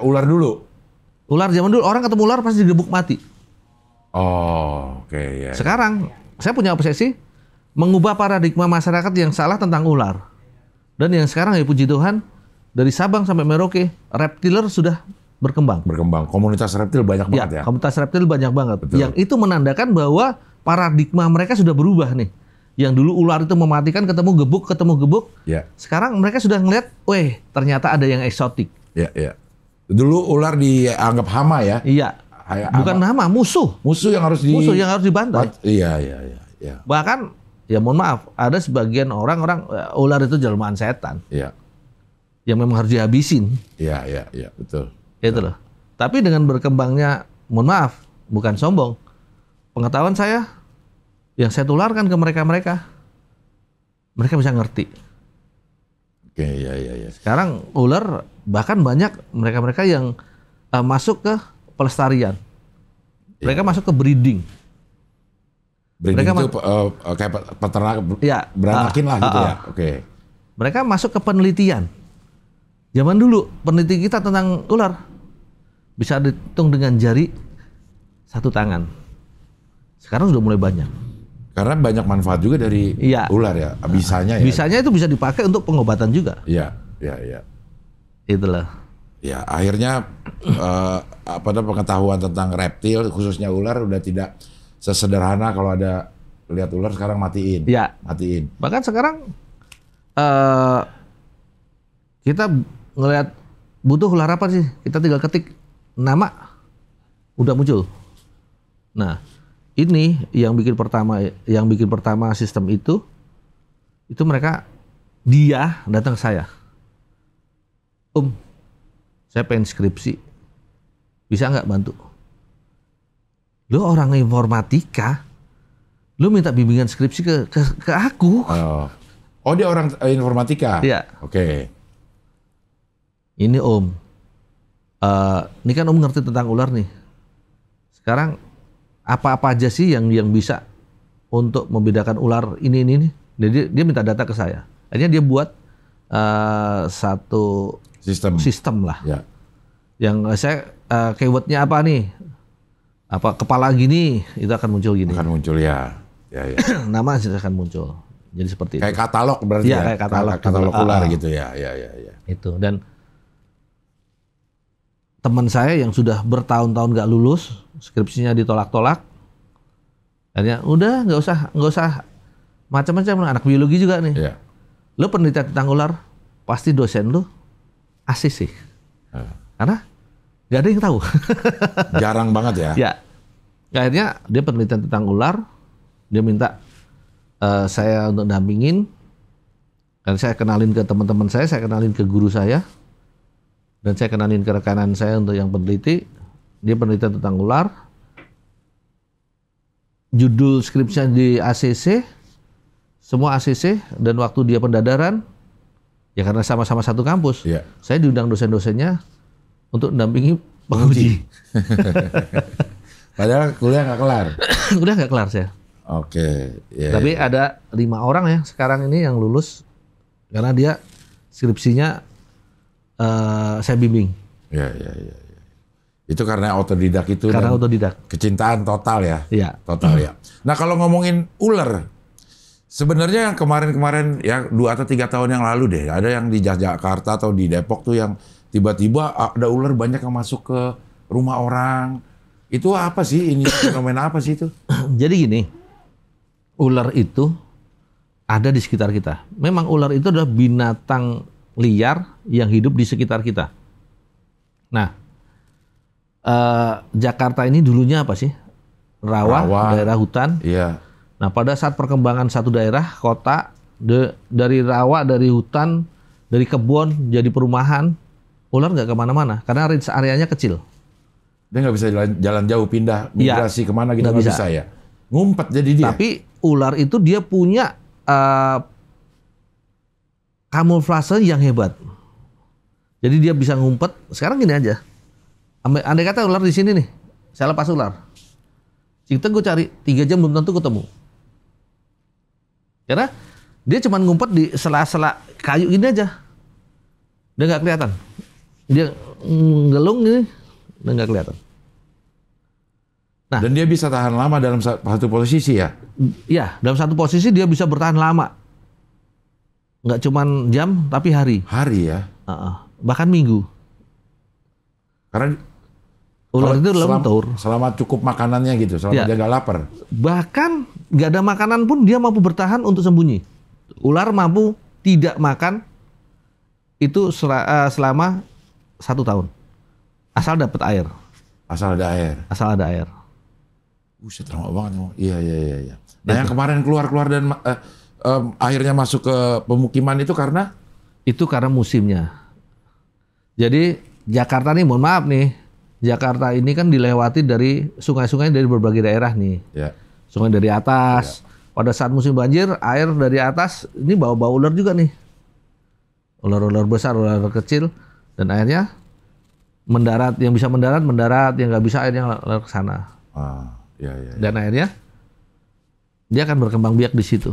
Speaker 1: Ular dulu.
Speaker 2: Ular zaman dulu orang ketemu ular pasti digebuk mati.
Speaker 1: Oh, oke ya.
Speaker 2: Sekarang saya punya obsesi mengubah paradigma masyarakat yang salah tentang ular. Dan yang sekarang ya puji Tuhan dari Sabang sampai Merauke reptiler sudah berkembang.
Speaker 1: Komunitas reptil banyak banget ya.
Speaker 2: Komunitas reptil banyak banget.
Speaker 1: Betul.
Speaker 2: Yang itu menandakan bahwa paradigma mereka sudah berubah nih. Yang dulu ular itu mematikan, ketemu gebuk.
Speaker 1: Ya.
Speaker 2: Sekarang mereka sudah ngeliat, weh ternyata ada yang eksotik.
Speaker 1: Ya. Dulu ular dianggap hama ya.
Speaker 2: Iya. Bukan nama, musuh.
Speaker 1: Musuh yang harus
Speaker 2: Musuh yang harus dibantai.
Speaker 1: Iya.
Speaker 2: Bahkan, ya mohon maaf, ada sebagian orang ular itu jelmaan setan.
Speaker 1: Iya.
Speaker 2: Yang memang harus dihabisin.
Speaker 1: Iya, betul.
Speaker 2: Itu loh. Tapi dengan berkembangnya, mohon maaf, bukan sombong. Pengetahuan saya, yang saya tularkan ke mereka-mereka bisa ngerti.
Speaker 1: Oke, iya.
Speaker 2: Sekarang ular bahkan banyak mereka-mereka yang masuk ke pelestarian. Mereka masuk ke breeding.
Speaker 1: Breeding
Speaker 2: Mereka
Speaker 1: itu kayak peternak
Speaker 2: Ya,
Speaker 1: beranakin lah gitu ya. Oke.
Speaker 2: Mereka masuk ke penelitian. Zaman dulu peneliti kita tentang ular bisa dihitung dengan jari satu tangan. Sekarang sudah mulai banyak.
Speaker 1: Karena banyak manfaat juga dari
Speaker 2: Iya.
Speaker 1: ular ya, bisanya ya.
Speaker 2: Bisanya itu bisa dipakai untuk pengobatan juga.
Speaker 1: Iya, iya, iya.
Speaker 2: Itulah.
Speaker 1: Ya, akhirnya pengetahuan tentang reptil, khususnya ular, udah tidak sesederhana kalau ada lihat ular sekarang matiin.
Speaker 2: Ya.
Speaker 1: Matiin.
Speaker 2: Bahkan sekarang kita ngelihat butuh ular apa sih? Kita tinggal ketik nama, udah muncul. Nah, ini yang bikin pertama sistem itu dia datang ke saya. Saya pengen skripsi, bisa nggak bantu? Lu orang informatika, lu minta bimbingan skripsi ke aku.
Speaker 1: Oh, dia orang informatika?
Speaker 2: Iya.
Speaker 1: Oke.
Speaker 2: Ini Om, ini kan Om ngerti tentang ular nih. Sekarang apa aja sih yang bisa untuk membedakan ular ini nih? Jadi dia minta data ke saya. Akhirnya dia buat satu sistem lah.
Speaker 1: Ya.
Speaker 2: Yang saya keywordnya apa nih? Apa kepala gini itu akan muncul gini.
Speaker 1: Akan muncul ya. Ya.
Speaker 2: Nama akan muncul. Jadi seperti
Speaker 1: kayak
Speaker 2: itu.
Speaker 1: Katalog berarti ya.
Speaker 2: Kayak katalog
Speaker 1: ular gitu ya. Ya.
Speaker 2: Itu. Dan teman saya yang sudah bertahun-tahun nggak lulus, skripsinya ditolak-tolak. Akhirnya udah nggak usah macam-macam, anak biologi juga nih.
Speaker 1: Ya.
Speaker 2: Lo penelitian tentang ular, pasti dosen lo ACC. Karena nggak ada yang tahu.
Speaker 1: Jarang banget ya.
Speaker 2: Ya. Akhirnya dia penelitian tentang ular, dia minta saya untuk dampingin. Dan saya kenalin ke teman-teman saya kenalin ke guru saya. Dan saya kenalin ke rekanan saya untuk yang peneliti. Dia penelitian tentang ular. Judul skripsinya di ACC. Semua ACC. Dan waktu dia pendadaran, ya karena sama-sama satu kampus, saya diundang dosen-dosennya untuk mendampingi penguji.
Speaker 1: Padahal kuliah nggak kelar.
Speaker 2: Kuliah nggak kelar saya.
Speaker 1: Oke.
Speaker 2: Tapi ada 5 orang ya sekarang ini yang lulus. Karena dia skripsinya saya bimbing.
Speaker 1: Ya. Itu karena otodidak itu.
Speaker 2: Karena otodidak.
Speaker 1: Kecintaan total ya.
Speaker 2: Iya.
Speaker 1: Total ya. Nah kalau ngomongin ular, sebenarnya yang kemarin-kemarin ya 2 atau 3 tahun yang lalu deh, ada yang di Jakarta atau di Depok tuh yang tiba-tiba ada ular banyak yang masuk ke rumah orang. Itu apa sih ini fenomena apa sih itu?
Speaker 2: Jadi gini, ular itu ada di sekitar kita. Memang ular itu adalah binatang liar yang hidup di sekitar kita. Nah, Jakarta ini dulunya apa sih? Rawa, daerah hutan.
Speaker 1: Iya.
Speaker 2: Nah, pada saat perkembangan satu daerah, kota, dari rawa, dari hutan, dari kebun, jadi perumahan, ular nggak kemana-mana. Karena range areanya kecil.
Speaker 1: Dia nggak bisa jalan jauh, pindah, migrasi kemana gitu nggak bisa ya? Ngumpet jadi dia.
Speaker 2: Tapi ular itu dia punya kamuflase yang hebat. Jadi dia bisa ngumpet. Sekarang gini aja. Andai kata ular di sini nih, saya lepas ular. Kita gue cari 3 jam belum tentu ketemu. Karena dia cuma ngumpet di sela-sela kayu gini aja. Dia nggak kelihatan. Dia ngelung gini, dia nggak kelihatan. Nah,
Speaker 1: dan dia bisa tahan lama dalam satu posisi ya?
Speaker 2: Iya, dalam satu posisi dia bisa bertahan lama. Nggak cuma jam, tapi hari.
Speaker 1: Hari ya?
Speaker 2: Bahkan minggu.
Speaker 1: Karena
Speaker 2: ular itu lentur.
Speaker 1: Selama cukup makanannya gitu, selama dia nggak lapar.
Speaker 2: Bahkan nggak ada makanan pun dia mampu bertahan untuk sembunyi. Ular mampu tidak makan itu selama 1 tahun. Asal dapat air.
Speaker 1: Asal ada air.
Speaker 2: Asal ada air.
Speaker 1: Buset, lama banget. Iya. Nah yang kemarin keluar dan akhirnya masuk ke pemukiman itu karena?
Speaker 2: Itu karena musimnya. Jadi Jakarta nih, mohon maaf nih, Jakarta ini kan dilewati dari sungai-sungai dari berbagai daerah nih.
Speaker 1: Ya.
Speaker 2: Sungai dari atas. Pada saat musim banjir, air dari atas ini bawa ular juga nih. Ular-ular besar, ular kecil, dan airnya mendarat. Yang bisa mendarat, yang nggak bisa airnya lari ke sana.
Speaker 1: Ya.
Speaker 2: Dan akhirnya dia akan berkembang biak di situ.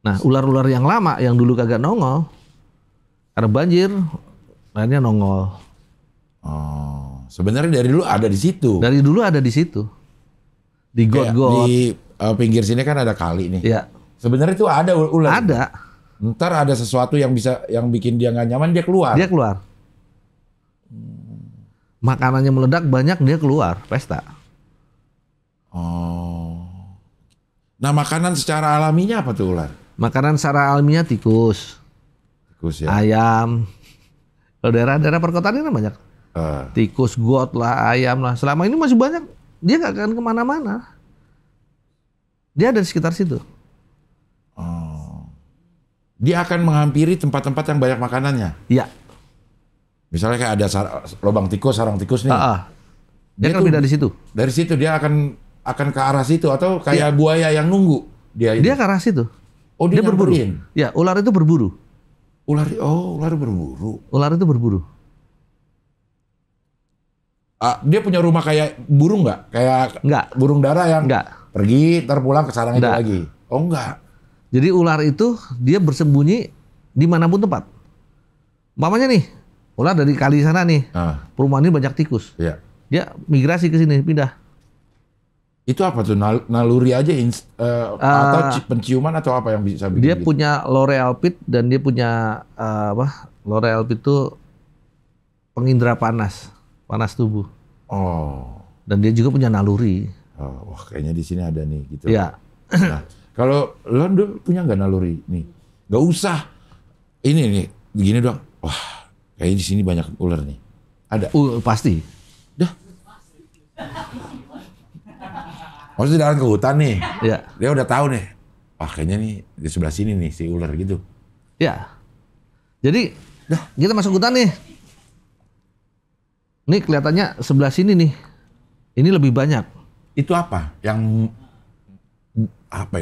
Speaker 2: Nah, ular-ular yang lama yang dulu kagak nongol karena banjir, akhirnya nongol.
Speaker 1: Sebenarnya dari dulu ada di situ.
Speaker 2: Dari dulu ada di situ. Di
Speaker 1: Kayak
Speaker 2: got-got.
Speaker 1: di pinggir sini kan ada kali nih.
Speaker 2: Ya,
Speaker 1: Sebenarnya itu ada ular.
Speaker 2: ada.
Speaker 1: Ntar ada sesuatu yang bikin dia nggak nyaman, dia keluar.
Speaker 2: Dia keluar. Makanannya meledak banyak, dia keluar pesta.
Speaker 1: Oh. Nah, makanan secara alaminya apa tuh ular?
Speaker 2: Makanan secara alamiah tikus,
Speaker 1: Tikus ya.
Speaker 2: ayam. Kalau daerah-daerah perkotaan ini banyak. Tikus, got lah, ayam lah. Selama ini masih banyak. Dia nggak akan kemana-mana. Dia ada di sekitar situ.
Speaker 1: Oh. Dia akan menghampiri tempat-tempat yang banyak makanannya.
Speaker 2: Iya.
Speaker 1: Misalnya kayak ada lubang tikus, sarang tikus nih.
Speaker 2: Dia kan
Speaker 1: tuh
Speaker 2: pindah di situ.
Speaker 1: Dari situ dia akan ke arah situ atau kayak buaya yang nunggu dia itu.
Speaker 2: Dia ke arah situ.
Speaker 1: Oh, dia
Speaker 2: berburu.
Speaker 1: nyamperin.
Speaker 2: Ya, ular itu berburu.
Speaker 1: Ular berburu.
Speaker 2: Ular itu berburu.
Speaker 1: Dia punya rumah kayak burung nggak? Kayak
Speaker 2: Nggak.
Speaker 1: burung dara yang
Speaker 2: Nggak.
Speaker 1: pergi, ntar pulang ke sarang itu
Speaker 2: Nggak.
Speaker 1: lagi. Oh enggak.
Speaker 2: Jadi ular itu dia bersembunyi dimanapun tempat. Umpamanya nih, ular dari kali sana nih, perumahan ini banyak tikus.
Speaker 1: Iya.
Speaker 2: Dia migrasi ke sini, pindah.
Speaker 1: Itu apa tuh naluri aja atau penciuman atau apa yang bisa bikin
Speaker 2: Dia
Speaker 1: gitu?
Speaker 2: punya L'Oreal Pit dan dia punya L'Oreal Pit itu pengindra panas tubuh.
Speaker 1: Oh.
Speaker 2: Dan dia juga punya naluri.
Speaker 1: Wah, kayaknya di sini ada nih gitu.
Speaker 2: Iya.
Speaker 1: Nah, kalau lo punya nggak naluri nih? Nggak usah. Ini nih, begini doang. Wah, kayaknya di sini banyak ular nih. Ada.
Speaker 2: Pasti.
Speaker 1: Dah. Maksudnya jalan ke hutan nih.
Speaker 2: Iya.
Speaker 1: Dia udah tahu nih. Wah, kayaknya nih di sebelah sini nih si ular gitu.
Speaker 2: Ya. Jadi, kita masuk hutan nih. Nih kelihatannya sebelah sini nih. Ini lebih banyak.
Speaker 1: Itu apa? Yang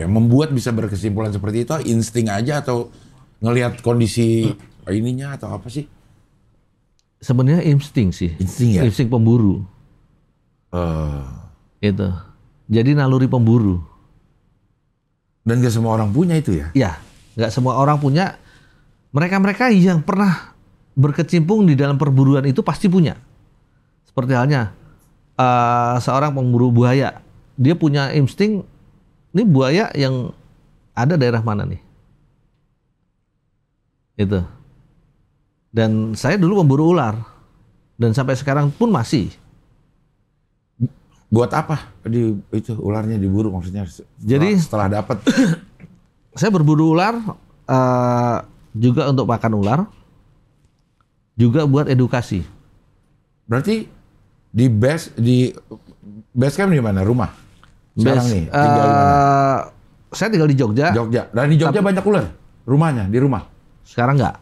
Speaker 1: membuat bisa berkesimpulan seperti itu? Insting aja atau ngelihat kondisi ininya atau apa sih?
Speaker 2: Sebenarnya insting sih.
Speaker 1: Insting ya?
Speaker 2: Insting pemburu. Itu. Jadi naluri pemburu.
Speaker 1: Dan gak semua orang punya itu ya?
Speaker 2: Ya, nggak semua orang punya. Mereka-mereka yang pernah berkecimpung di dalam perburuan itu pasti punya. Seperti halnya seorang pemburu buaya, dia punya insting. Ini buaya yang ada daerah mana nih? Itu. Dan saya dulu pemburu ular, dan sampai sekarang pun masih.
Speaker 1: Buat apa itu ularnya diburu maksudnya? Setelah dapat.
Speaker 2: Saya berburu ular juga untuk makan ular, juga buat edukasi.
Speaker 1: Berarti di base camp di mana? Rumah? Sekarang nih tinggal di mana?
Speaker 2: Saya tinggal di Jogja.
Speaker 1: Dan di Jogja banyak ular? Rumahnya di rumah?
Speaker 2: Sekarang enggak.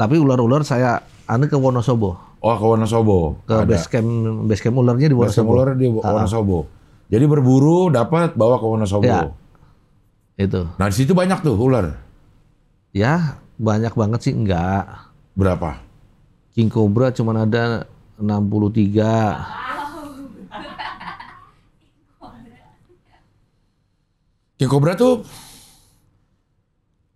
Speaker 2: Tapi ular-ular saya ke Wonosobo.
Speaker 1: Oh, ke Wonosobo.
Speaker 2: Ke base camp ularnya di
Speaker 1: Base camp
Speaker 2: Wonosobo.
Speaker 1: ular di Wonosobo. Jadi berburu dapat bawa ke Wonosobo.
Speaker 2: Ya. Itu.
Speaker 1: Nah, di situ banyak tuh ular.
Speaker 2: Ya, banyak banget sih enggak.
Speaker 1: Berapa?
Speaker 2: King Cobra cuma ada 63.
Speaker 1: King Cobra tuh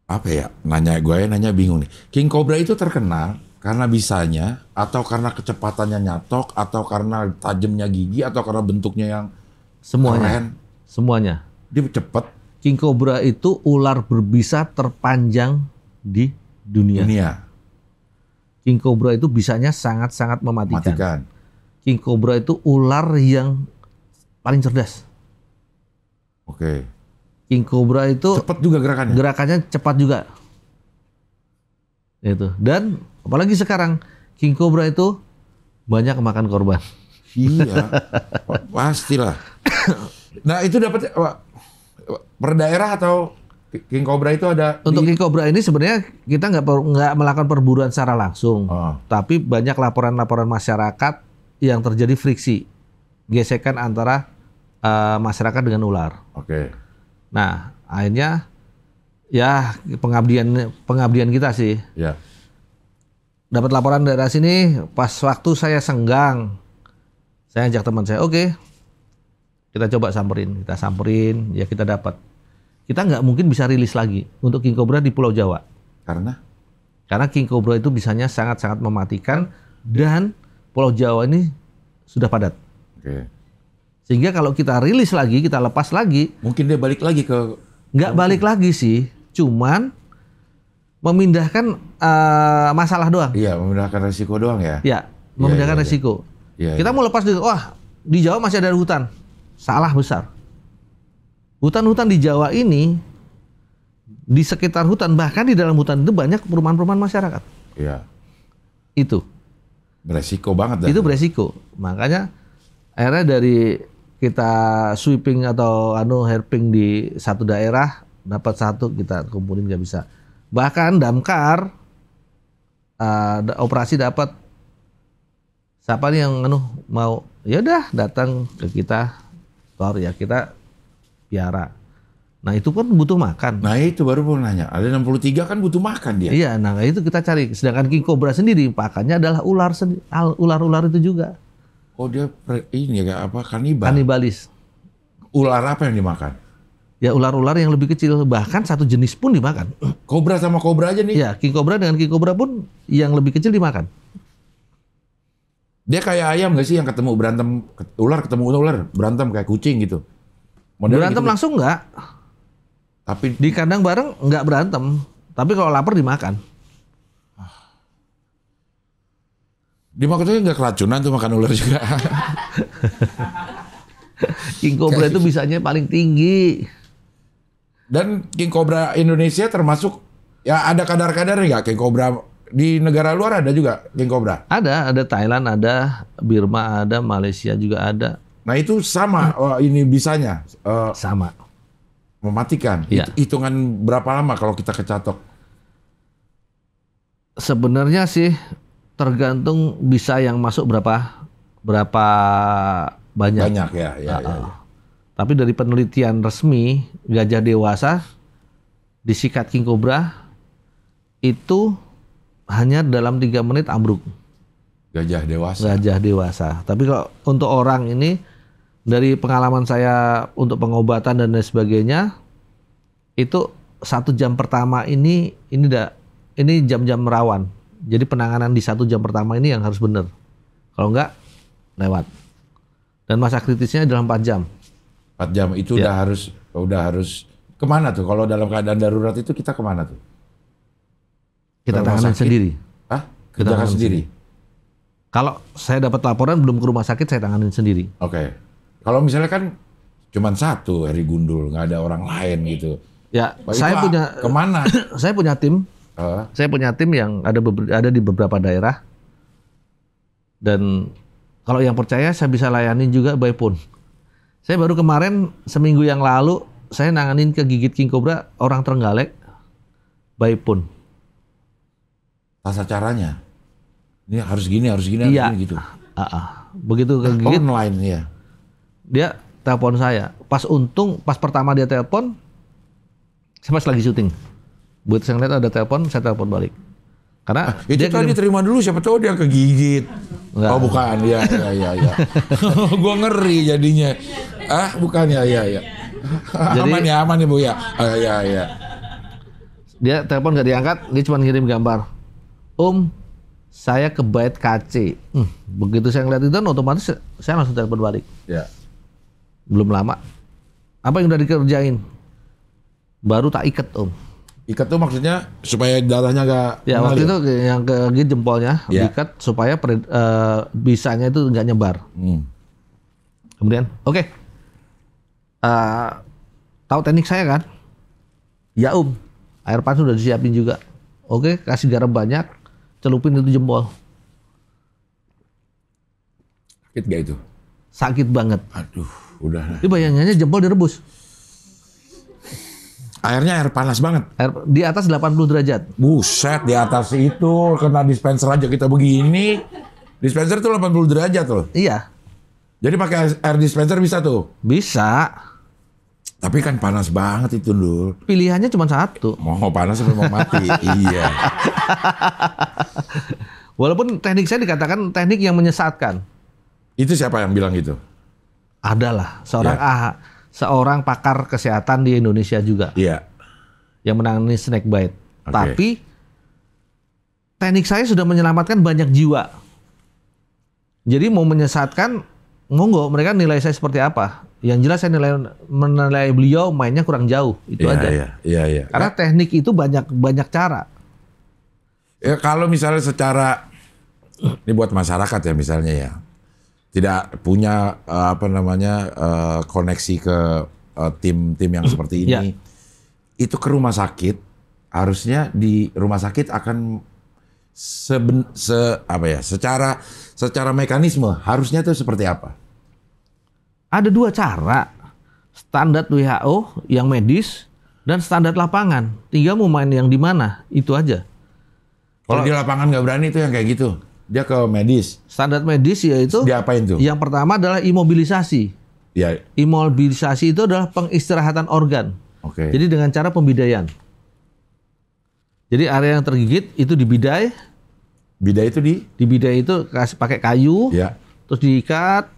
Speaker 1: apa ya? Nanya bingung nih. King Cobra itu terkenal karena bisanya atau karena kecepatannya nyatok atau karena tajamnya gigi atau karena bentuknya yang
Speaker 2: Semuanya.
Speaker 1: keren.
Speaker 2: Semuanya.
Speaker 1: Dia cepet
Speaker 2: King Cobra itu ular berbisa terpanjang di dunia. King Cobra itu bisanya sangat-sangat mematikan. King Cobra itu ular yang paling cerdas.
Speaker 1: Oke.
Speaker 2: King Cobra itu
Speaker 1: Cepat juga gerakannya.
Speaker 2: Gerakannya cepat juga. Itu. Dan apalagi sekarang King Cobra itu banyak makan korban.
Speaker 1: Iya. Pastilah. Nah, itu dapat per daerah atau King Cobra itu ada
Speaker 2: Untuk King Cobra ini sebenarnya kita nggak melakukan perburuan secara langsung, tapi banyak laporan-laporan masyarakat yang terjadi friksi, gesekan antara masyarakat dengan ular.
Speaker 1: Oke.
Speaker 2: Nah, akhirnya ya pengabdian kita sih.
Speaker 1: Ya.
Speaker 2: Dapat laporan dari sini, pas waktu saya senggang, saya ajak teman saya, oke, kita coba samperin, ya kita dapat. Kita nggak mungkin bisa rilis lagi untuk King Cobra di Pulau Jawa. Karena King Cobra itu bisanya sangat-sangat mematikan dan Pulau Jawa ini sudah padat.
Speaker 1: Oke.
Speaker 2: Sehingga kalau kita rilis lagi, kita lepas lagi,
Speaker 1: Mungkin dia balik lagi ke
Speaker 2: nggak balik lagi sih, cuman memindahkan masalah doang.
Speaker 1: iya, memindahkan resiko doang ya.
Speaker 2: Ya, memindahkan resiko.
Speaker 1: Iya,
Speaker 2: Kita mau lepas wah di Jawa masih ada hutan, salah besar. Hutan-hutan di Jawa ini, di sekitar hutan, bahkan di dalam hutan itu banyak perumahan-perumahan masyarakat.
Speaker 1: Iya.
Speaker 2: Itu
Speaker 1: Beresiko banget dah.
Speaker 2: itu beresiko. Makanya akhirnya dari kita sweeping atau herping di satu daerah dapat satu kita kumpulin nggak bisa. Bahkan damkar operasi dapat siapa nih yang mau ya udah datang ke kita, ya kita piara. Nah itu kan butuh makan.
Speaker 1: Nah itu baru mau nanya, ada 63 kan butuh makan dia.
Speaker 2: Iya, nah itu kita cari. Sedangkan king cobra sendiri pakannya adalah ular itu juga.
Speaker 1: Oh dia ini ya apa kanibal.
Speaker 2: Kanibalis.
Speaker 1: Ular apa yang dimakan?
Speaker 2: Ya ular-ular yang lebih kecil, bahkan satu jenis pun dimakan.
Speaker 1: Kobra sama kobra aja nih.
Speaker 2: Ya, king cobra dengan king cobra pun yang lebih kecil dimakan.
Speaker 1: Dia kayak ayam nggak sih yang ketemu berantem, ular ketemu ular berantem kayak kucing gitu. Modelnya
Speaker 2: Berantem
Speaker 1: gitu.
Speaker 2: langsung enggak.
Speaker 1: Tapi
Speaker 2: Di kandang bareng enggak berantem. Tapi kalau lapar dimakan.
Speaker 1: dia maksudnya nggak keracunan tuh makan ular juga.
Speaker 2: King cobra itu bisanya paling tinggi.
Speaker 1: Dan king cobra Indonesia termasuk ya ada kadar-kadar nggak king cobra di negara luar ada juga king cobra.
Speaker 2: Ada Thailand, ada Birma, ada Malaysia juga ada.
Speaker 1: Nah itu sama ini bisanya
Speaker 2: Sama.
Speaker 1: mematikan.
Speaker 2: Iya.
Speaker 1: Hitungan berapa lama kalau kita kecatok?
Speaker 2: Sebenarnya sih tergantung bisa yang masuk berapa banyak.
Speaker 1: Banyak ya.
Speaker 2: Tapi dari penelitian resmi gajah dewasa disikat king cobra itu hanya dalam 3 menit ambruk.
Speaker 1: Gajah dewasa.
Speaker 2: Gajah dewasa. Tapi kalau untuk orang ini dari pengalaman saya untuk pengobatan dan lain sebagainya itu 1 jam pertama ini jam-jam rawan. Jadi penanganan di 1 jam pertama ini yang harus benar. Kalau enggak lewat. Dan masa kritisnya dalam 4 jam.
Speaker 1: 4 jam itu
Speaker 2: Ya.
Speaker 1: udah harus kemana tuh? Kalau dalam keadaan darurat itu kita kemana tuh?
Speaker 2: Kita
Speaker 1: Ke rumah
Speaker 2: tanganin
Speaker 1: sakit?
Speaker 2: sendiri.
Speaker 1: Hah?
Speaker 2: Kita
Speaker 1: Kita
Speaker 2: tanganin
Speaker 1: sendiri.
Speaker 2: Kalau saya dapat laporan belum ke rumah sakit, saya tanganin sendiri.
Speaker 1: Oke. Kalau misalnya kan cuman satu Heri Gundul, nggak ada orang lain gitu.
Speaker 2: Ya,
Speaker 1: Pak,
Speaker 2: saya
Speaker 1: itu
Speaker 2: punya
Speaker 1: kemana?
Speaker 2: saya punya tim. Saya punya tim yang ada di beberapa daerah. Dan kalau yang percaya saya bisa layanin juga by phone. Saya baru kemarin seminggu yang lalu saya nanganin kegigit king cobra orang Trenggalek by phone.
Speaker 1: Tata caranya. Ini harus gini, harus
Speaker 2: Iya.
Speaker 1: gini gitu.
Speaker 2: Begitu kegigit
Speaker 1: Online ya.
Speaker 2: dia telepon saya. Pas pertama dia telepon, saya pas lagi syuting. Buat saya ngeliat ada telepon, saya telepon balik. Karena
Speaker 1: Itu
Speaker 2: dia
Speaker 1: tadi terima dulu, siapa tahu dia kegigit.
Speaker 2: Enggak.
Speaker 1: Oh bukan, ya. Gua ngeri jadinya. Bukan ya.
Speaker 2: Jadi-
Speaker 1: aman ya Bu ya. Ya.
Speaker 2: Dia telepon nggak diangkat, dia cuma ngirim gambar. Saya ke bait KC. Begitu saya ngeliat itu, otomatis saya langsung telepon balik.
Speaker 1: Ya.
Speaker 2: Belum lama. Apa yang udah dikerjain? Baru tak iket
Speaker 1: Ikat tuh maksudnya supaya darahnya nggak
Speaker 2: Ya waktu
Speaker 1: mengalir?
Speaker 2: itu yang kegigit jempolnya
Speaker 1: Ya.
Speaker 2: diikat supaya bisanya itu nggak nyebar. Kemudian, oke. Tahu teknik saya kan? Ya air panas udah disiapin juga. Oke, kasih garam banyak, celupin itu jempol.
Speaker 1: Sakit gak itu?
Speaker 2: Sakit banget.
Speaker 1: Aduh, udah.
Speaker 2: Ini bayangannya jempol direbus.
Speaker 1: Airnya air panas banget.
Speaker 2: Di atas 80 derajat.
Speaker 1: Buset, di atas itu kena dispenser aja kita begini. Dispenser tuh 80 derajat loh.
Speaker 2: Iya,
Speaker 1: Jadi pakai air dispenser bisa tuh.
Speaker 2: bisa.
Speaker 1: Tapi kan panas banget itu, Dul.
Speaker 2: Pilihannya cuma satu.
Speaker 1: Mau panas sampai mau mati. Iya.
Speaker 2: Walaupun teknik saya dikatakan teknik yang menyesatkan.
Speaker 1: Itu siapa yang bilang gitu?
Speaker 2: Adalah seorang pakar kesehatan di Indonesia juga
Speaker 1: Iya.
Speaker 2: yang menangani snake bite.
Speaker 1: Oke.
Speaker 2: Tapi teknik saya sudah menyelamatkan banyak jiwa. Jadi mau menyesatkan monggo mereka nilai saya seperti apa. Yang jelas saya menilai beliau mainnya kurang jauh, itu aja.
Speaker 1: Iya.
Speaker 2: Karena teknik itu banyak cara.
Speaker 1: Ya kalau misalnya secara ini buat masyarakat ya misalnya ya, tidak punya koneksi ke tim-tim yang seperti ini, itu ke rumah sakit harusnya di rumah sakit akan secara mekanisme harusnya itu seperti apa?
Speaker 2: Ada 2 cara, standar WHO yang medis dan standar lapangan. Tinggal mau main yang di mana, itu aja.
Speaker 1: Kalau di lapangan nggak berani itu yang kayak gitu, dia ke medis.
Speaker 2: Standar medis yaitu
Speaker 1: diapain tuh?
Speaker 2: Yang pertama adalah imobilisasi.
Speaker 1: Ya.
Speaker 2: Imobilisasi itu adalah pengistirahatan organ.
Speaker 1: Oke.
Speaker 2: Jadi dengan cara pembidaian. Jadi area yang tergigit itu dibidai.
Speaker 1: Bidai itu
Speaker 2: dibidai itu kasih pakai kayu,
Speaker 1: ya.
Speaker 2: Terus diikat,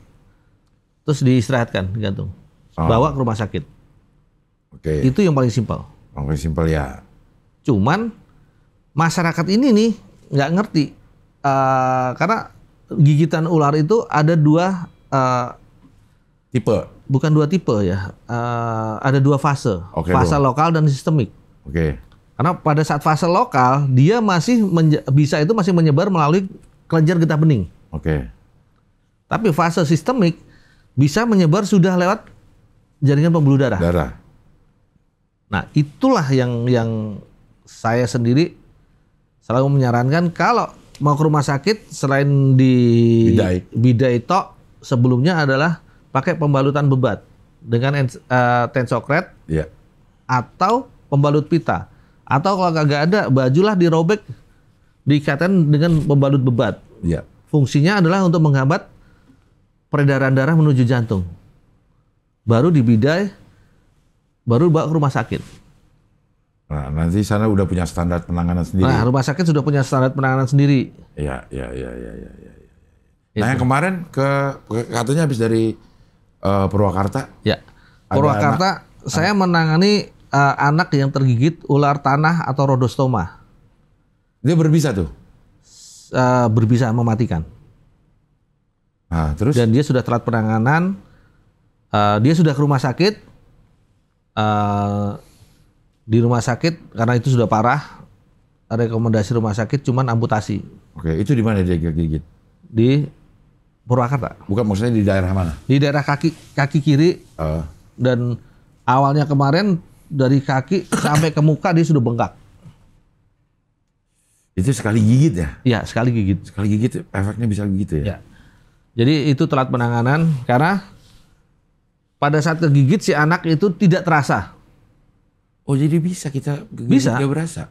Speaker 2: terus diistirahatkan, digantung. Bawa ke rumah sakit.
Speaker 1: Oke.
Speaker 2: Itu yang paling simpel.
Speaker 1: Paling simpel ya.
Speaker 2: Cuman masyarakat ini nih nggak ngerti karena gigitan ular itu ada 2
Speaker 1: tipe.
Speaker 2: Bukan 2 tipe ya. Ada 2 fase.
Speaker 1: Oke,
Speaker 2: fase lokal dan sistemik.
Speaker 1: Oke.
Speaker 2: Karena pada saat fase lokal dia masih masih menyebar melalui kelenjar getah bening.
Speaker 1: Oke.
Speaker 2: Tapi fase sistemik bisa menyebar sudah lewat jaringan pembuluh darah. Nah, itulah yang saya sendiri selalu menyarankan kalau mau ke rumah sakit selain di bidai tok, sebelumnya adalah pakai pembalutan bebat dengan tensokret atau pembalut pita. Atau kalau kagak ada, bajulah dirobek, diikatkan dengan pembalut bebat.
Speaker 1: Iya.
Speaker 2: Fungsinya adalah untuk menghambat peredaran darah menuju jantung. Baru dibidai, baru bawa ke rumah sakit.
Speaker 1: Nah, nanti sana udah punya standar penanganan sendiri.
Speaker 2: Nah, rumah sakit sudah punya standar penanganan sendiri.
Speaker 1: Iya. Nah, yang kemarin katanya habis dari Purwakarta.
Speaker 2: Ya. Purwakarta, saya menangani anak yang tergigit ular tanah atau rhodostoma.
Speaker 1: Dia berbisa tuh?
Speaker 2: Berbisa mematikan.
Speaker 1: Nah, terus?
Speaker 2: Dan dia sudah telat penanganan. Dia sudah ke rumah sakit. Di rumah sakit karena itu sudah parah. Rekomendasi rumah sakit cuman amputasi.
Speaker 1: Oke, itu di mana dia gigit?
Speaker 2: Di Purwakarta.
Speaker 1: Bukan, maksudnya di daerah mana?
Speaker 2: Di daerah kaki kiri. Dan awalnya kemarin dari kaki sampai ke muka dia sudah bengkak.
Speaker 1: Itu sekali gigit ya?
Speaker 2: Iya, sekali gigit.
Speaker 1: Sekali gigit efeknya bisa begitu ya?
Speaker 2: Ya. Jadi itu telat penanganan karena pada saat kegigit si anak itu tidak terasa.
Speaker 1: Oh, jadi bisa kita
Speaker 2: bisa.
Speaker 1: Dia berasa.